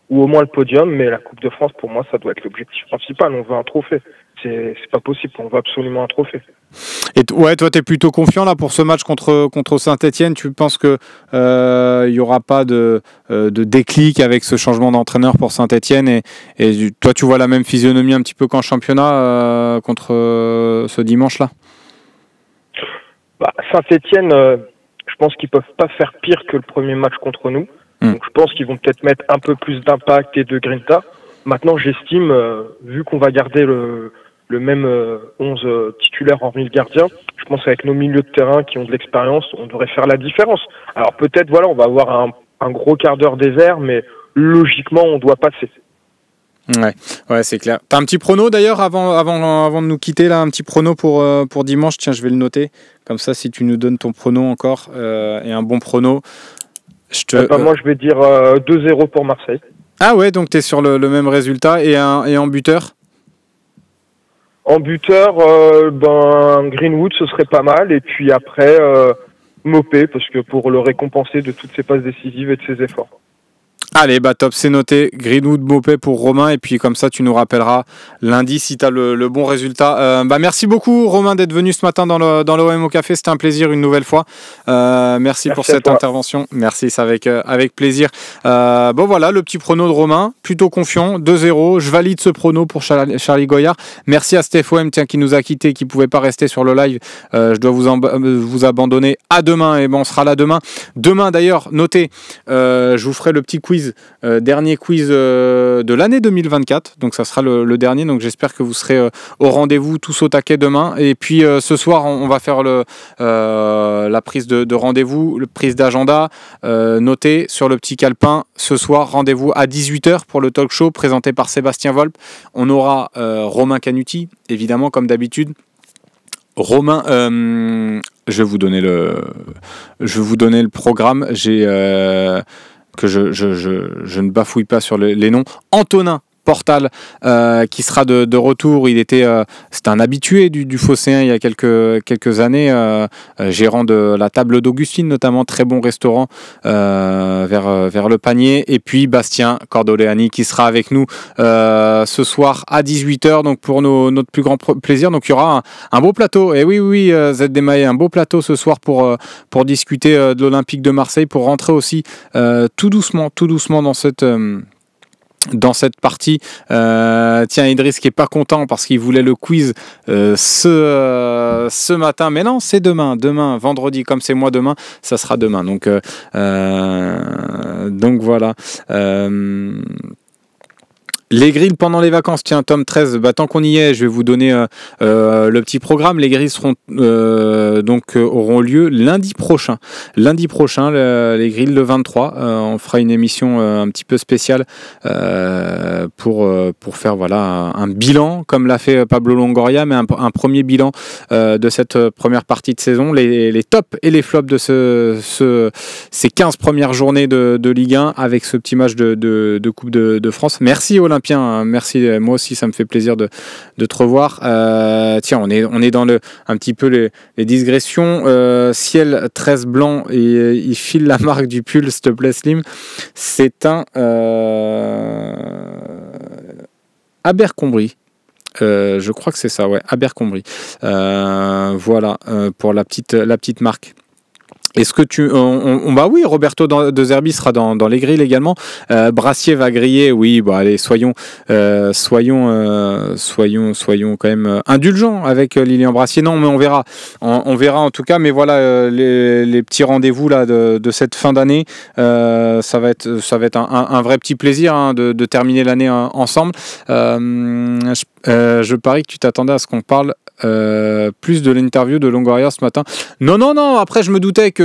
ou au moins le podium, mais la Coupe de France, pour moi, ça doit être l'objectif principal. On veut un trophée. C'est pas possible. On veut absolument un trophée. Et ouais, toi, tu es plutôt confiant là pour ce match contre Saint-Etienne. Tu penses que il y aura pas de déclic avec ce changement d'entraîneur pour Saint-Etienne et toi, tu vois la même physionomie un petit peu qu'en championnat contre ce dimanche-là? Saint-Etienne, je pense qu'ils peuvent pas faire pire que le premier match contre nous. Donc je pense qu'ils vont peut-être mettre un peu plus d'impact et de grinta. Maintenant, j'estime, vu qu'on va garder le même 11 titulaire hormis le gardien, je pense qu'avec nos milieux de terrain qui ont de l'expérience, on devrait faire la différence. Alors peut-être, voilà, on va avoir un gros quart d'heure désert, mais logiquement, on doit passer. Ouais, c'est clair. T'as un petit prono d'ailleurs avant de nous quitter là, un petit prono pour dimanche. Tiens, je vais le noter. Comme ça, si tu nous donnes ton prono encore et un bon prono, moi, je vais dire 2-0 pour Marseille. Ah ouais, donc t'es sur le même résultat et en buteur? En buteur, Greenwood, ce serait pas mal. Et puis après, Mopé, parce que pour le récompenser de toutes ses passes décisives et de ses efforts. Allez, top, c'est noté. Greenwood, Mopé pour Romain. Et puis comme ça, tu nous rappelleras lundi si tu as le bon résultat. Merci beaucoup, Romain, d'être venu ce matin dans l'OM au café. C'était un plaisir une nouvelle fois. Merci pour cette intervention. Merci, c'est avec plaisir. Voilà, le petit prono de Romain. Plutôt confiant, 2-0. Je valide ce prono pour Charlie Goyard. Merci à Steph OM qui nous a quittés, qui ne pouvait pas rester sur le live. Je dois vous abandonner à demain. Et on sera là demain. Demain, d'ailleurs, notez, je vous ferai le petit quiz. Dernier quiz de l'année 2024, donc ça sera le dernier, donc j'espère que vous serez au rendez-vous tous au taquet demain. Et puis ce soir on va faire la prise de rendez-vous, la prise d'agenda. Notez sur le petit calepin, ce soir rendez-vous à 18h pour le talk show présenté par Sébastien Volpe. On aura Romain Canuti, évidemment comme d'habitude. Romain, je vais vous donner le programme. Que je ne bafouille pas sur les noms. Antonin Portal qui sera de retour. C'était un habitué du Phocéen il y a quelques années, gérant de la table d'Augustine notamment, très bon restaurant vers le panier. Et puis Bastien Cordoleani qui sera avec nous ce soir à 18h, donc pour notre plus grand plaisir. Donc il y aura un beau plateau, et oui ZDMAE, un beau plateau ce soir pour discuter de l'Olympique de Marseille, pour rentrer aussi tout doucement dans cette dans cette partie. Tiens, Idriss qui est pas content parce qu'il voulait le quiz ce matin, mais non, c'est demain, vendredi, comme c'est moi demain, ça sera demain. Donc voilà. Les grilles pendant les vacances, tiens, tome 13, tant qu'on y est, je vais vous donner le petit programme. Les grilles auront lieu lundi prochain. Lundi prochain, les grilles le 23. On fera une émission un petit peu spéciale pour faire un bilan, comme l'a fait Pablo Longoria, mais un premier bilan de cette première partie de saison. Les tops et les flops de ces 15 premières journées de Ligue 1 avec ce petit match de Coupe de France. Merci Olympien. Merci, moi aussi ça me fait plaisir de te revoir. Tiens, on est dans un petit peu les digressions. Ciel 13 blanc et il file la marque du pull, s'il te plaît Slim. C'est un Abercrombie. Je crois que c'est ça, ouais, Abercrombie. Voilà pour la petite marque. Est-ce que bah oui, Roberto De Zerbi sera dans les grilles également. Brassier va griller, oui. Bah allez, soyons quand même indulgents avec Lilian Brassier. Non, mais on verra en tout cas. Mais voilà, les petits rendez-vous là de cette fin d'année, ça va être un vrai petit plaisir de terminer l'année ensemble. Je parie que tu t'attendais à ce qu'on parle plus de l'interview de Longoria ce matin. Non. Après, je me doutais que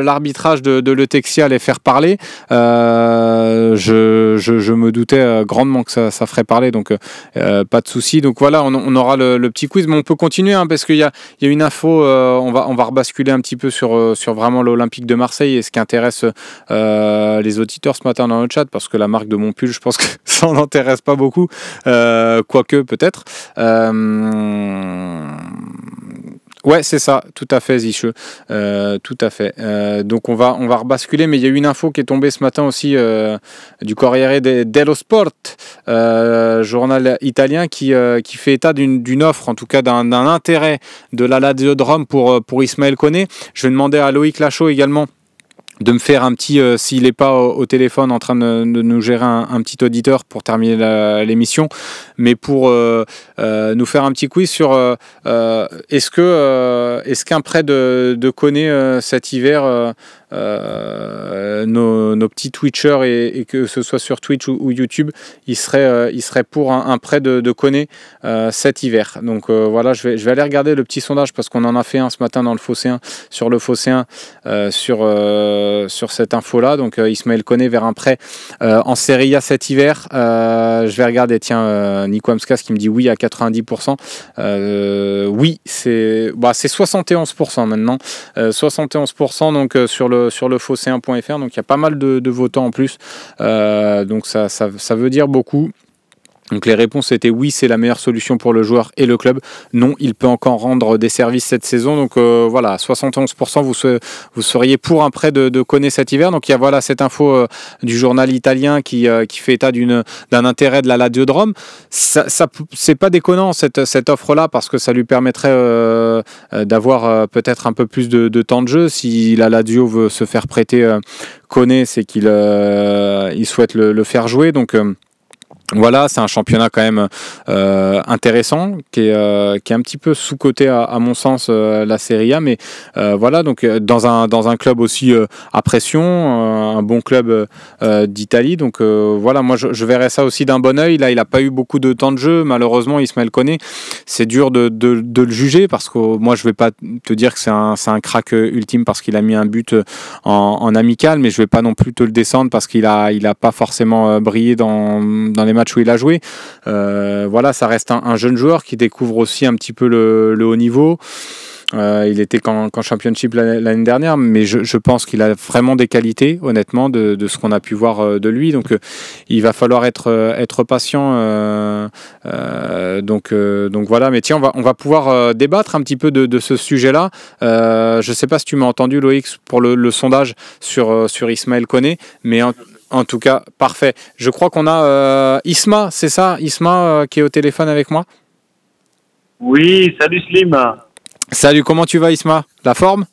l'arbitrage de l'Eutexia allait faire parler. Je me doutais grandement que ça ferait parler, donc pas de souci. Donc voilà, on aura le petit quiz, mais on peut continuer parce qu'il y a une info. On va rebasculer un petit peu sur vraiment l'Olympique de Marseille et ce qui intéresse les auditeurs ce matin dans le chat, parce que la marque de mon pull, je pense que ça n'intéresse pas beaucoup, quoique peut-être. Ouais, c'est ça, tout à fait, Zicheux. Tout à fait. Donc on va rebasculer, mais il y a eu une info qui est tombée ce matin aussi du Corriere dello Sport, journal italien qui fait état d'une offre, en tout cas d'un intérêt de la Lazio de Rome pour Ismaël Koné. Je vais demander à Loïc Lachaud également de me faire un petit, s'il n'est pas au téléphone en train de nous gérer un petit auditeur pour terminer l'émission, mais pour nous faire un petit quiz sur est-ce qu'un prêt de Koné cet hiver, nos petits Twitchers et que ce soit sur Twitch ou YouTube, il serait pour un prêt de Koné cet hiver. Donc voilà, je vais aller regarder le petit sondage parce qu'on en a fait un ce matin dans le Phocéen, sur le Phocéen, sur cette info-là. Donc Ismaël Koné vers un prêt en Serie A cet hiver. Je vais regarder, tiens, Nico Amskas qui me dit oui à 90%. Oui, c'est 71% maintenant. 71% donc sur le phocéen.fr. Donc il y a pas mal de votants en plus. Donc ça veut dire beaucoup. Donc les réponses étaient oui, c'est la meilleure solution pour le joueur et le club. Non, il peut encore rendre des services cette saison. Donc voilà, 71% vous seriez pour un prêt de Koné cet hiver. Donc il y a cette info du journal italien qui fait état d'un intérêt de la Lazio de Rome. Ça c'est pas déconnant cette offre-là, parce que ça lui permettrait d'avoir peut-être un peu plus de temps de jeu. Si la Lazio veut se faire prêter Koné, c'est qu'il souhaite le faire jouer. Donc voilà, c'est un championnat quand même intéressant, qui est un petit peu sous-coté à mon sens, la Serie A, mais voilà, donc dans un club aussi à pression, un bon club d'Italie, donc voilà, moi je verrais ça aussi d'un bon œil. Là, il n'a pas eu beaucoup de temps de jeu, malheureusement, Ismaël Koné. C'est dur de le juger, parce que moi je vais pas te dire que c'est un crack ultime parce qu'il a mis un but en amical, mais je vais pas non plus te le descendre parce qu'il a pas forcément brillé dans les matchs où il a joué. Voilà, ça reste un jeune joueur qui découvre aussi un petit peu le haut niveau. Il était qu'en Championship l'année dernière, mais je pense qu'il a vraiment des qualités, honnêtement, de ce qu'on a pu voir de lui. Donc il va falloir être patient. Donc voilà. Mais tiens, on va pouvoir débattre un petit peu de ce sujet-là. Je ne sais pas si tu m'as entendu, Loïc, pour le sondage sur Ismaël Koné, mais en tout cas, parfait. Je crois qu'on a Isma, c'est ça, Isma, qui est au téléphone avec moi. Oui, salut Slim. Salut, comment tu vas, Isma? La forme?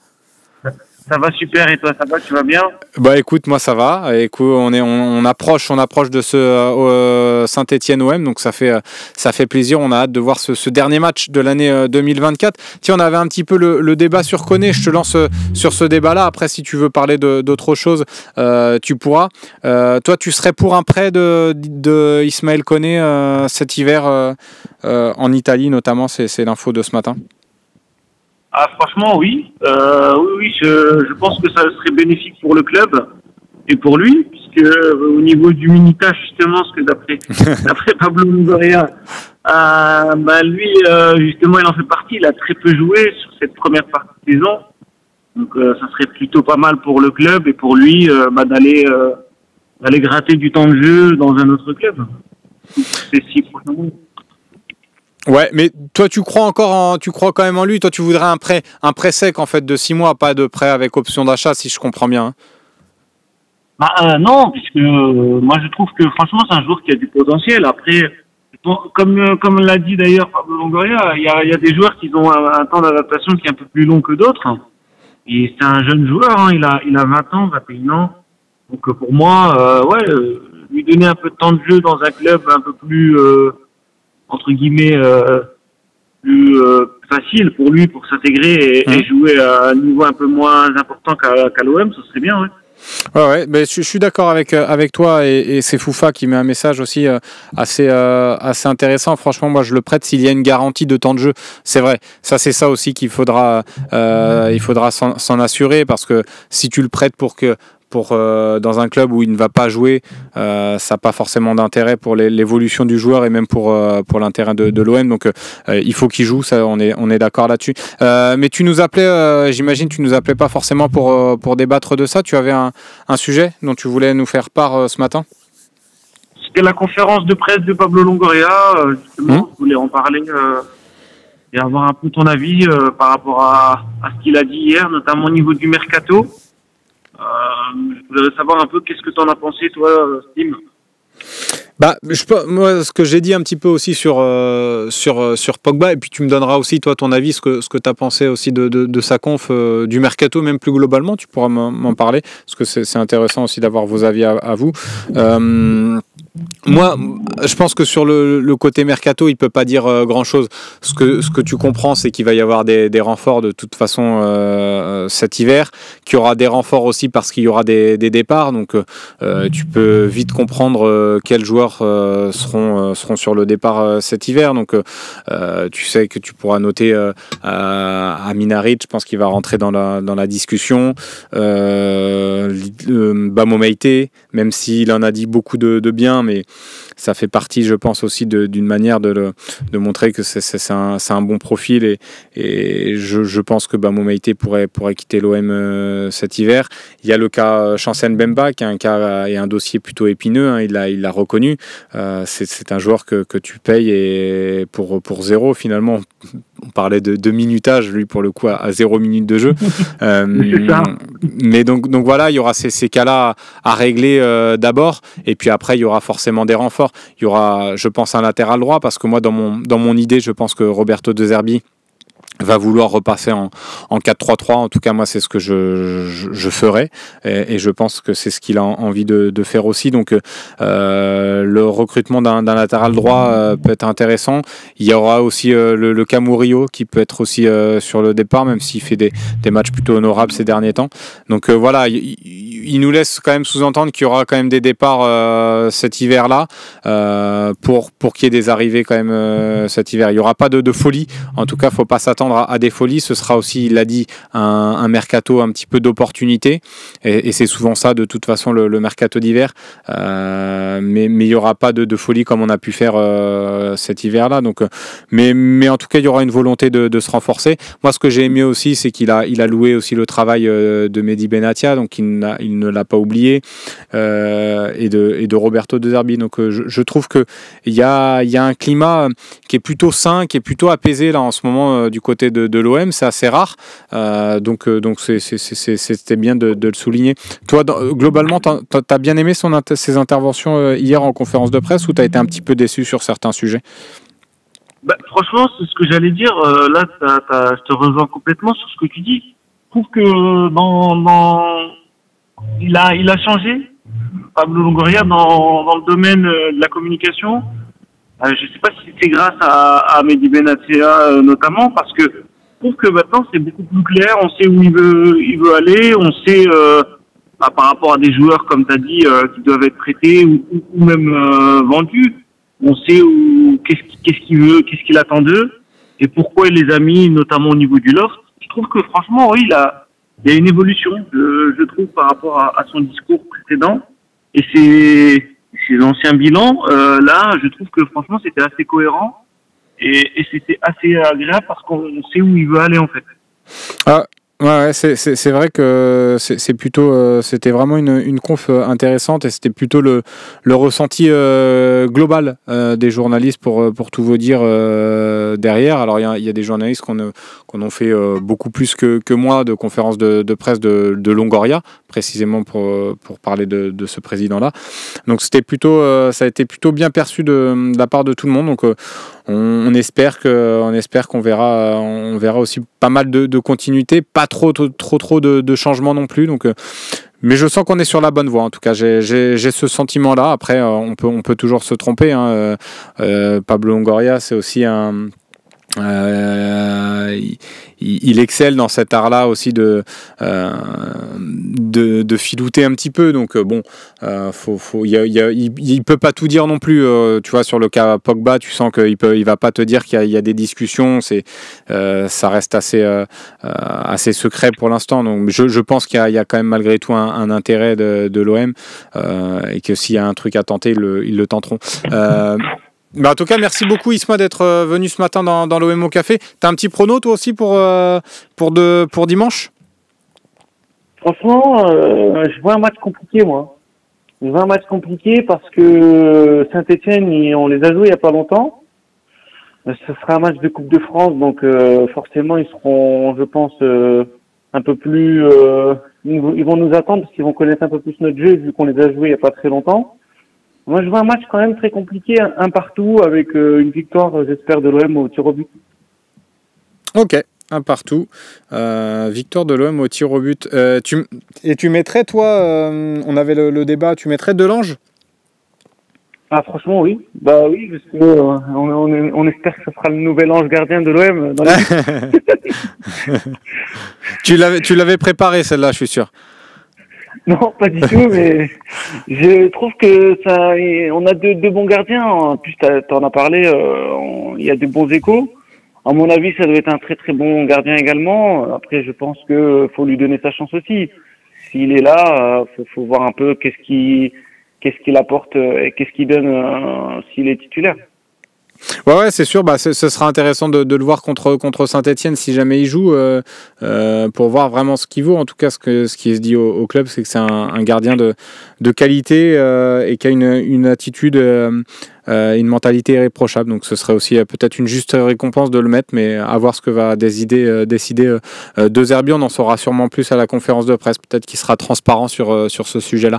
Ça va super, et toi, ça va, tu vas bien? Bah écoute, moi ça va. Écoute, on approche de ce Saint-Étienne OM, donc ça fait plaisir. On a hâte de voir ce dernier match de l'année 2024. Tiens, on avait un petit peu le débat sur Koné. Je te lance sur ce débat-là. Après, si tu veux parler d'autre chose, tu pourras. Toi, tu serais pour un prêt de Ismaël Koné cet hiver en Italie, notamment. C'est l'info de ce matin. Ah, franchement, oui. Oui, je pense que ça serait bénéfique pour le club et pour lui, puisque au niveau du minutage, justement, ce que d'après Pablo Longoria, lui, justement, il en fait partie. Il a très peu joué sur cette première partie de saison. Donc, ça serait plutôt pas mal pour le club et pour lui d'aller gratter du temps de jeu dans un autre club. C'est si prochainement. Ouais, mais toi tu crois quand même en lui. Toi tu voudrais un prêt sec en fait de 6 mois, pas de prêt avec option d'achat, si je comprends bien. Non, puisque moi je trouve que franchement c'est un joueur qui a du potentiel. Après, comme l'a dit d'ailleurs Pablo Longoria, il y a des joueurs qui ont un temps d'adaptation qui est un peu plus long que d'autres. Et c'est un jeune joueur, hein, il a 20 ans, 21 ans. Donc pour moi, lui donner un peu de temps de jeu dans un club un peu plus entre guillemets plus facile pour lui pour s'intégrer et jouer à un niveau un peu moins important qu'à l'OM, ce serait bien, ouais. Ouais, mais je suis d'accord avec toi et c'est Foufa qui met un message aussi assez intéressant. Franchement, moi je le prête s'il y a une garantie de temps de jeu. C'est vrai, c'est ça aussi qu'il faudra s'en assurer, parce que si tu le prêtes dans un club où il ne va pas jouer, ça n'a pas forcément d'intérêt pour l'évolution du joueur et même pour l'intérêt de l'OM. Donc il faut qu'il joue, ça, on est d'accord là-dessus. Mais tu nous appelais, j'imagine, tu nous appelais pas forcément pour débattre de ça. Tu avais un sujet dont tu voulais nous faire part ce matin? C'était la conférence de presse de Pablo Longoria. Justement, je voulais en parler et avoir un peu ton avis par rapport à ce qu'il a dit hier, notamment au niveau du mercato. Je voudrais savoir un peu qu'est-ce que tu en as pensé, toi, Steve. Moi, ce que j'ai dit un petit peu aussi sur Pogba, et puis tu me donneras aussi toi ton avis, ce que tu as pensé aussi de sa conf, du mercato même plus globalement, tu pourras m'en parler, parce que c'est intéressant aussi d'avoir vos avis à vous. Moi, je pense que sur le côté mercato, il peut pas dire grand-chose. Ce que tu comprends, c'est qu'il va y avoir des renforts de toute façon cet hiver, qu'il y aura des renforts aussi parce qu'il y aura des départs. Donc, tu peux vite comprendre quels joueurs seront sur le départ cet hiver. Donc, tu sais que tu pourras noter Aminaric, je pense qu'il va rentrer dans la discussion. Bamo Meïté, même s'il en a dit beaucoup de bien, mais ça fait partie, je pense, aussi d'une manière de montrer que c'est un bon profil, et je pense que Bamo Meïté pourrait quitter l'OM cet hiver. Il y a le cas Chancel Mbemba, qui est un cas et un dossier plutôt épineux, hein, il l'a reconnu. C'est un joueur que tu payes et pour zéro finalement. On parlait de minutage, lui pour le coup à 0 minutes de jeu. Mais donc voilà, il y aura ces cas-là à régler d'abord, et puis après il y aura forcément des renforts. Il y aura, je pense, un latéral droit, parce que moi dans mon idée, je pense que Roberto De Zerbi va vouloir repasser en 4-3-3. En tout cas, moi, c'est ce que je ferai, et je pense que c'est ce qu'il a envie de faire aussi. Donc, le recrutement d'un latéral droit peut être intéressant. Il y aura aussi le cas Murillo, qui peut être aussi sur le départ, même s'il fait des matchs plutôt honorables ces derniers temps. Donc voilà, il nous laisse quand même sous-entendre qu'il y aura quand même des départs cet hiver-là, pour qu'il y ait des arrivées quand même cet hiver. Il n'y aura pas de folie. En tout cas, il ne faut pas s'attendre à des folies. Ce sera aussi, il l'a dit, un mercato un petit peu d'opportunité, et c'est souvent ça de toute façon le mercato d'hiver, mais il n'y aura pas de folie comme on a pu faire cet hiver-là. Donc, mais en tout cas, il y aura une volonté de se renforcer. Moi, ce que j'ai aimé aussi, c'est qu'il a loué aussi le travail de Mehdi Benatia, donc il ne l'a pas oublié, et de Roberto De Zerbi. Donc je trouve qu'il y a un climat qui est plutôt sain, qui est plutôt apaisé là en ce moment du côté de l'OM. C'est assez rare, donc c'était bien de le souligner. Toi, globalement, t'as bien aimé ses interventions hier en conférence de presse, ou t'as été un petit peu déçu sur certains sujets? Franchement, c'est ce que j'allais dire. Là, je te rejoins complètement sur ce que tu dis. trouve que il a changé, Pablo Longoria, dans le domaine de la communication. Je ne sais pas si c'est grâce à Mehdi Benatia notamment, parce que je trouve que maintenant c'est beaucoup plus clair, on sait où il veut aller, on sait par rapport à des joueurs comme tu as dit qui doivent être prêtés ou même vendus, on sait qu'est-ce qu'il veut, qu'est-ce qu'il attend d'eux et pourquoi il les a mis notamment au niveau du loft. Je trouve que franchement oui, il y a une évolution, je trouve, par rapport à son discours précédent et ses anciens bilans. Là, je trouve que franchement, c'était assez cohérent et c'était assez agréable parce qu'on sait où il veut aller en fait. Ah. Ouais, c'est vrai que c'est plutôt c'était vraiment une conf intéressante et c'était plutôt le ressenti global des journalistes pour tout vous dire derrière. Alors il y a des journalistes qu'on ont fait beaucoup plus que moi de conférences de presse de Longoria précisément pour parler de ce président-là. Donc c'était plutôt ça a été plutôt bien perçu de la part de tout le monde. Donc on espère qu'on verra aussi pas mal de continuité, pas trop de changements non plus. Donc mais je sens qu'on est sur la bonne voie. En tout cas, j'ai ce sentiment-là. Après, on peut toujours se tromper. Hein. Pablo Longoria, c'est aussi il excelle dans cet art-là aussi de filouter un petit peu. Donc il peut pas tout dire non plus. Tu vois, sur le cas Pogba, tu sens il va pas te dire qu'il y a des discussions. Ça reste assez secret pour l'instant. Donc je pense qu'il y a quand même malgré tout un intérêt de l'OM et que s'il y a un truc à tenter, ils le tenteront. Bah en tout cas, merci beaucoup Isma d'être venu ce matin dans l'OM au Café. T'as un petit prono toi aussi pour dimanche? Franchement, je vois un match compliqué moi. Je vois un match compliqué parce que Saint-Etienne, on les a joués il y a pas longtemps. Ce sera un match de Coupe de France, donc forcément ils seront, je pense, un peu plus. Ils vont nous attendre parce qu'ils vont connaître un peu plus notre jeu vu qu'on les a joués il y a pas très longtemps. Moi, je vois un match quand même très compliqué, un partout, avec une victoire, j'espère, de l'OM au tir au but. Ok, un partout. Victoire de l'OM au tir au but. Tu mettrais, toi, on avait le débat, tu mettrais Delange? Ah, franchement, oui. Bah oui, parce que on espère que ce sera le nouvel ange gardien de l'OM. Tu l'avais préparé, celle-là, je suis sûr. Non, pas du tout, mais je trouve que on a deux bons gardiens. En plus, t'en as parlé, il y a de bons échos. À mon avis, ça doit être un très très bon gardien également. Après, je pense que faut lui donner sa chance aussi. S'il est là, faut voir un peu qu'est-ce qu'il apporte et qu'est-ce qu'il donne s'il est titulaire. Ouais, c'est sûr. Bah, ce sera intéressant de le voir contre Saint-Etienne si jamais il joue, pour voir vraiment ce qu'il vaut. En tout cas, ce qui se dit au club, c'est que c'est un gardien de qualité et qui a une attitude, une mentalité irréprochable. Donc, ce serait aussi peut-être une juste récompense de le mettre, mais à voir ce que va décider De Zerbi. On en saura sûrement plus à la conférence de presse. Peut-être qu'il sera transparent sur ce sujet-là.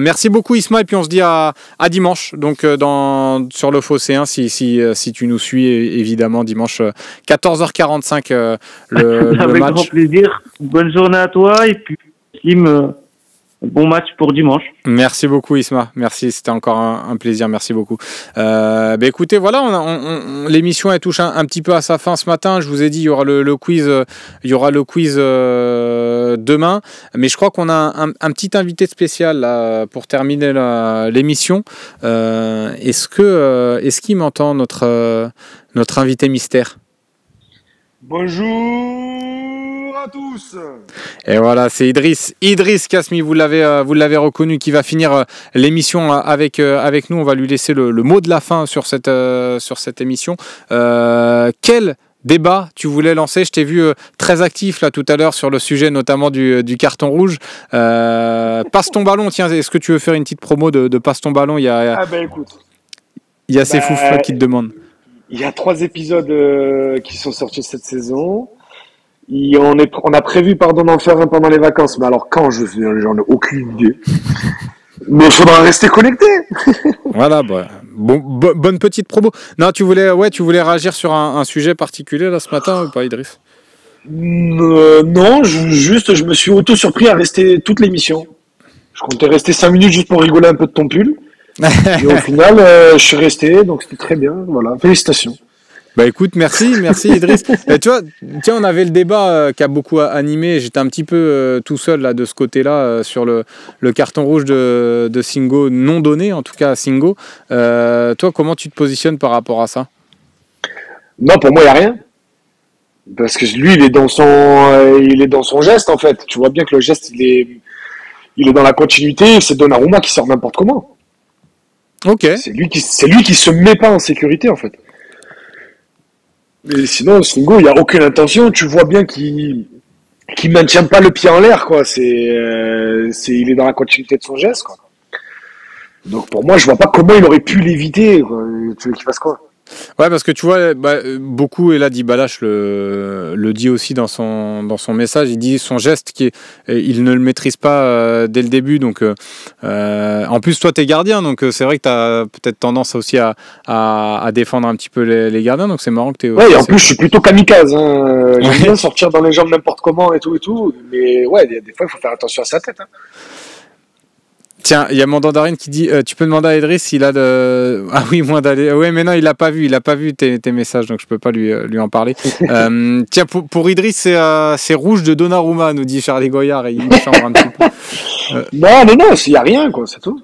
Merci beaucoup, Isma, et puis on se dit à dimanche. Donc, sur le Phocéen, si tu nous suis, évidemment, dimanche 14h45, le Avec match. grand plaisir. Bonne journée à toi et puis bon match pour dimanche. Merci beaucoup Isma, merci, c'était encore un plaisir, merci beaucoup. Écoutez, voilà, l'émission elle touche un petit peu à sa fin ce matin. Je vous ai dit, il y aura le quiz, demain, mais je crois qu'on a un petit invité spécial là, pour terminer l'émission. Est-ce qu'il m'entend, notre invité mystère? Bonjour à tous. Et voilà, c'est Idriss Kasmi, vous l'avez reconnu, qui va finir l'émission avec nous. On va lui laisser le mot de la fin sur cette émission. Quel débat tu voulais lancer? Je t'ai vu très actif là tout à l'heure sur le sujet notamment du carton rouge. Passe ton ballon, tiens, est-ce que tu veux faire une petite promo de Passe ton ballon? Écoute. Il y a ces foufs qui te demandent. Il y a 3 épisodes qui sont sortis cette saison. On a prévu d'en faire un pendant les vacances, mais alors quand j'en ai aucune idée. Mais il faudra rester connecté. Voilà, bonne petite promo. Non, tu voulais réagir sur un sujet particulier là ce matin ou pas, Idriss? Non, je me suis auto-surpris à rester toute l'émission. Je comptais rester 5 minutes juste pour rigoler un peu de ton pull. Et au final, je suis resté, donc c'était très bien. Voilà, félicitations. Bah écoute, merci Idriss. Et tu vois, tiens, on avait le débat qui a beaucoup animé. J'étais un petit peu tout seul là de ce côté-là sur le carton rouge de Singo non donné, en tout cas à Singo. Toi, comment tu te positionnes par rapport à ça? Non, pour moi, il n'y a rien. Parce que lui, il est dans son geste, en fait. Tu vois bien que le geste, il est dans la continuité. C'est Donnarumma qui sort n'importe comment. Ok. C'est lui qui se met pas en sécurité, en fait. Mais sinon, Singo, il n'y a aucune intention. Tu vois bien qu'il maintient pas le pied en l'air, quoi. Il est dans la continuité de son geste, quoi. Donc pour moi, je vois pas comment il aurait pu l'éviter, quoi. Tu veux qu'il fasse quoi? Ouais, parce que tu vois, beaucoup, et là Dybala le dit aussi dans son message, il dit son geste il ne le maîtrise pas dès le début. Donc, en plus, toi, t'es gardien, donc c'est vrai que t'as peut-être tendance aussi à défendre un petit peu les gardiens, donc c'est marrant que t'es. Ouais, et en plus, je suis plutôt kamikaze, hein. J'aime bien sortir dans les jambes n'importe comment et tout. Mais ouais, des fois, il faut faire attention à sa tête, hein. Tiens, il y a Mandandarine qui dit tu peux demander à Idriss s'il a de. Ah oui, moins d'aller. Ouais, mais non, il a pas vu tes messages, donc je peux pas lui en parler. Tiens, pour Idriss, c'est rouge de Donnarumma, nous dit Charlie Goyard, et il chambre un petit peu. Non, il y a rien, quoi, c'est tout.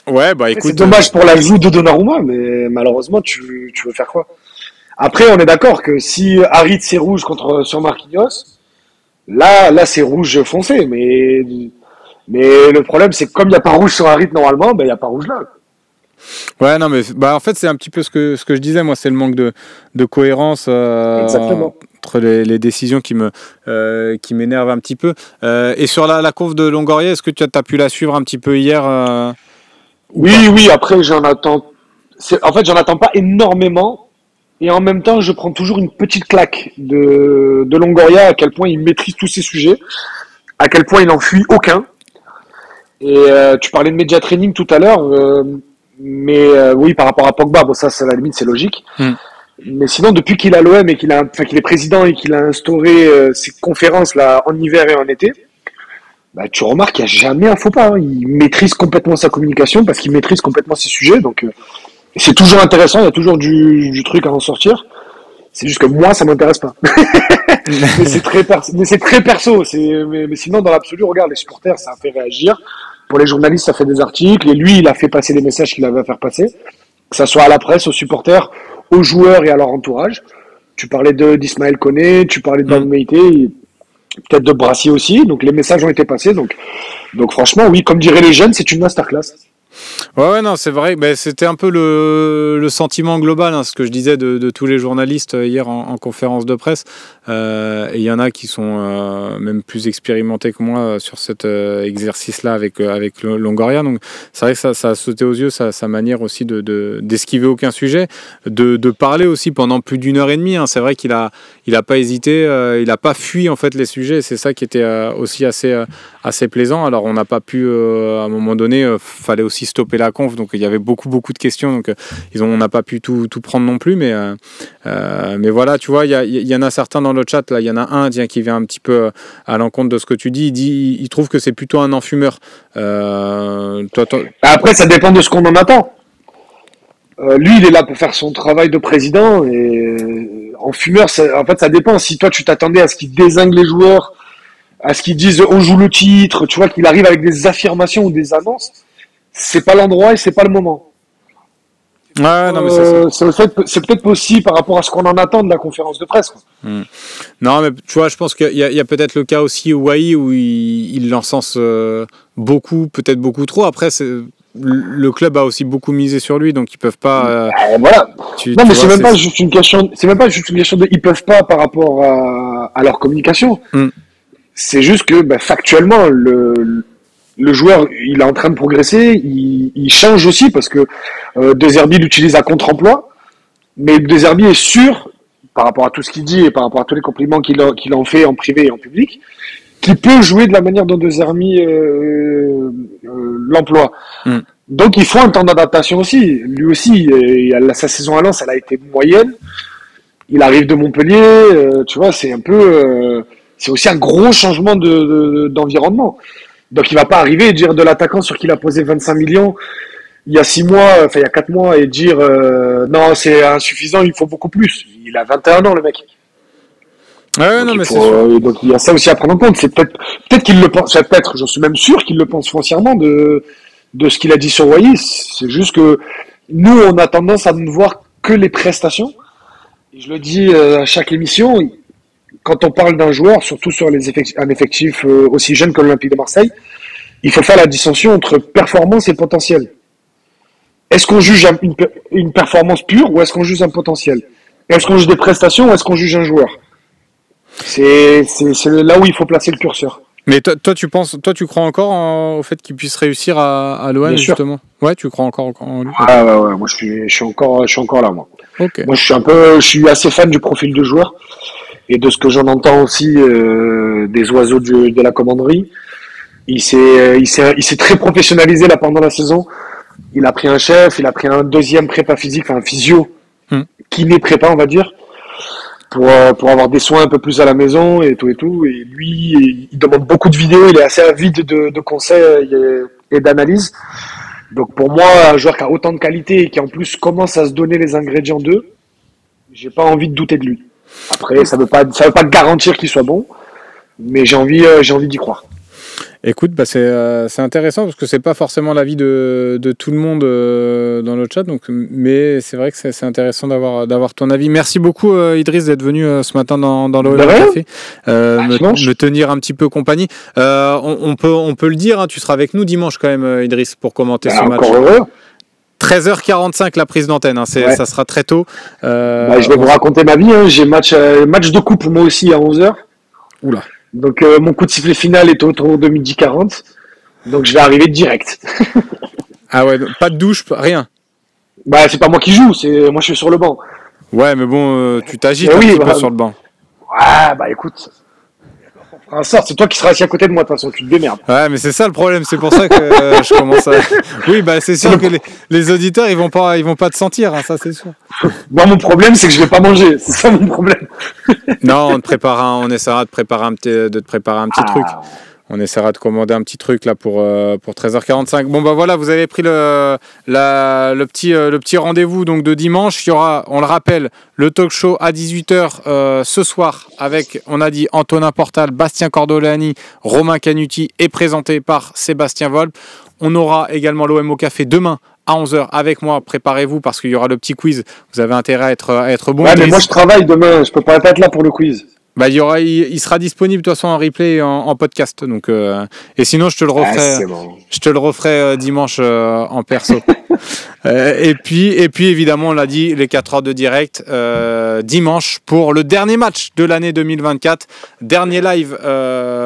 Ouais, bah écoute. C'est dommage pour la joue de Donnarumma, mais malheureusement, tu veux faire quoi? Après, on est d'accord que si Harit c'est rouge sur Marquinhos, là c'est rouge foncé, mais le problème, c'est que comme il n'y a pas rouge sur Harit normalement, ben il n'y a pas rouge là. Ouais, non, mais en fait, c'est un petit peu ce que je disais, moi, c'est le manque de cohérence entre les décisions qui m'énervent un petit peu. Et sur la course de Longoria, est-ce que tu as pu la suivre un petit peu hier Oui, après, j'en attends pas énormément. Et en même temps, je prends toujours une petite claque de Longoria, à quel point il maîtrise tous ses sujets, à quel point il n'en fuit aucun. Et tu parlais de media training tout à l'heure, mais oui, par rapport à Pogba, bon ça, à la limite, c'est logique. Mais sinon, depuis qu'il a l'OM et qu'il est président et qu'il a instauré ces conférences là en hiver et en été, bah, tu remarques qu'il n'y a jamais un faux pas, hein. Il maîtrise complètement sa communication parce qu'il maîtrise complètement ses sujets. Donc c'est toujours intéressant, il y a toujours du truc à en sortir. C'est juste que moi, ça m'intéresse pas. mais c'est très perso. Mais sinon, dans l'absolu, regarde, les supporters, ça a fait réagir. Pour les journalistes, ça fait des articles. Et lui, il a fait passer les messages qu'il avait à faire passer. Que ça soit à la presse, aux supporters, aux joueurs et à leur entourage. Tu parlais d'Ismaël Koné, tu parlais de Banu Meïté, peut-être de Brassier aussi. Donc les messages ont été passés. Donc franchement, oui, comme diraient les jeunes, c'est une masterclass. Ouais, non, c'est vrai. Ben, c'était un peu le sentiment global, hein, ce que je disais de tous les journalistes hier en conférence de presse. Et il y en a qui sont même plus expérimentés que moi sur cet exercice-là avec Longoria. Donc, c'est vrai que ça a sauté aux yeux, sa manière aussi d'esquiver aucun sujet, de parler aussi pendant plus d'une heure et demie. Hein. C'est vrai qu'il a pas hésité, il a pas fui en fait les sujets. C'est ça qui était aussi assez plaisant. Alors, on n'a pas pu, à un moment donné, fallait aussi stopper la conf, donc il y avait beaucoup de questions, donc on n'a pas pu tout prendre non plus, mais voilà, tu vois, il y en a certains dans le chat, là, il y en a un qui vient un petit peu à l'encontre de ce que tu dis, il trouve que c'est plutôt un enfumeur. Après, ça dépend de ce qu'on en attend. Lui, il est là pour faire son travail de président, et enfumeur, en fait, ça dépend. Si toi, tu t'attendais à ce qu'il dézingue les joueurs, à ce qu'ils disent on joue le titre, tu vois, qu'il arrive avec des affirmations ou des annonces, c'est pas l'endroit et c'est pas le moment. Ouais, non, mais c'est peut-être possible par rapport à ce qu'on en attend de la conférence de presse, quoi. Non, mais tu vois, je pense qu'il y a peut-être le cas aussi où il l'encense beaucoup, peut-être beaucoup trop. Après, le club a aussi beaucoup misé sur lui, donc ils peuvent pas. Voilà. C'est même pas juste une question de ils peuvent pas par rapport à leur communication. C'est juste que factuellement le joueur, il est en train de progresser, il change aussi parce que De Zerbi l'utilise à contre-emploi, mais De Zerbi est sûr, par rapport à tout ce qu'il dit et par rapport à tous les compliments qu'il en fait en privé et en public, qu'il peut jouer de la manière dont De Zerbi l'emploie. Donc il faut un temps d'adaptation aussi. Lui aussi, sa saison à Lens, elle a été moyenne. Il arrive de Montpellier, tu vois, c'est un peu, c'est aussi un gros changement d'environnement. Donc il va pas arriver et dire de l'attaquant sur qui il a posé 25 millions il y a 6 mois, enfin il y a 4 mois et dire non c'est insuffisant, il faut beaucoup plus. Il a 21 ans le mec. Ouais, non, mais c'est sûr. Donc il y a ça aussi à prendre en compte. C'est peut-être qu'il le pense, peut-être, j'en suis même sûr qu'il le pense foncièrement de ce qu'il a dit sur Wallis. C'est juste que nous on a tendance à ne voir que les prestations. Et je le dis à chaque émission, quand on parle d'un joueur, surtout sur un effectif aussi jeune que l'Olympique de Marseille, il faut faire la distinction entre performance et potentiel. Est-ce qu'on juge une performance pure ou est-ce qu'on juge un potentiel? Est-ce qu'on juge des prestations ou est-ce qu'on juge un joueur? C'est là où il faut placer le curseur. Mais toi, tu crois encore au fait qu'il puisse réussir à l'OM, justement? Ouais, tu crois encore en lui? Ah ouais, moi je suis encore là, moi. Okay. Moi je suis assez fan du profil de joueur et de ce que j'en entends aussi des oiseaux de la commanderie. Il s'est très professionnalisé là pendant la saison. Il a pris un chef, il a pris un deuxième prépa physique, enfin un physio, kiné prépa on va dire, pour avoir des soins un peu plus à la maison et tout. Et lui, il demande beaucoup de vidéos, il est assez avide de conseils et d'analyses. Donc pour moi, un joueur qui a autant de qualité et qui en plus commence à se donner les ingrédients d'eux, j'ai pas envie de douter de lui. Après, ça veut pas garantir qu'il soit bon, mais j'ai envie d'y croire. Écoute, c'est intéressant parce que c'est pas forcément l'avis de tout le monde dans le chat, donc, mais c'est vrai que c'est intéressant d'avoir ton avis. Merci beaucoup Idriss d'être venu ce matin dans l'OM Café, me tenir un petit peu compagnie. On peut le dire, hein, tu seras avec nous dimanche quand même Idriss pour commenter ce match. 13h45 la prise d'antenne, hein, ça sera très tôt. Je vais vous raconter ma vie, hein. J'ai match de coupe moi aussi à 11h. Oula. Donc mon coup de sifflet final est autour de 12h40. Donc je vais arriver direct. Ah ouais, pas de douche, rien. Bah c'est pas moi qui joue, moi je suis sur le banc. Ouais, mais bon, tu t'agites un petit peu sur le banc. Ouais, bah écoute. C'est toi qui seras assis à côté de moi de toute façon, tu te démerdes. Ouais, mais c'est ça le problème, c'est pour ça que je commence à. Oui, bah c'est sûr que les auditeurs ils vont pas te sentir, hein, ça c'est sûr. Moi mon problème c'est que je vais pas manger, c'est ça mon problème. Non, on essaiera de te préparer un petit truc. On essaiera de commander un petit truc là pour 13h45. Bon bah voilà, vous avez pris le petit rendez-vous donc de dimanche. Il y aura, on le rappelle, le talk show à 18h ce soir avec, on a dit, Antonin Portal, Bastien Cordolani, Romain Canuti et présenté par Sébastien Volpe. On aura également l'OM au café demain à 11h avec moi. Préparez-vous parce qu'il y aura le petit quiz. Vous avez intérêt à être bon. Ouais, mais moi je travaille demain, je peux pas être là pour le quiz. Bah, il sera disponible de toute façon en replay en podcast. Donc, et sinon, je te le referai dimanche en perso. Et puis évidemment, on l'a dit, les 4 heures de direct dimanche pour le dernier match de l'année 2024. Dernier live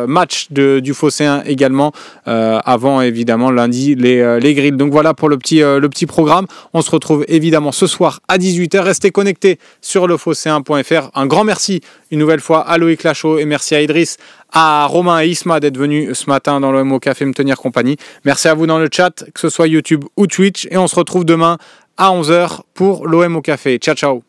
match du Phocéen également. Avant, évidemment, lundi, les grilles. Donc voilà pour le petit programme. On se retrouve évidemment ce soir à 18h. Restez connectés sur lephocéen.fr. Un grand merci une nouvelle fois à Loïc Lachaud et merci à Idriss, à Romain et Isma d'être venus ce matin dans l'OM au Café me tenir compagnie. Merci à vous dans le chat, que ce soit YouTube ou Twitch. Et on se retrouve demain à 11h pour l'OM au Café. Ciao, ciao.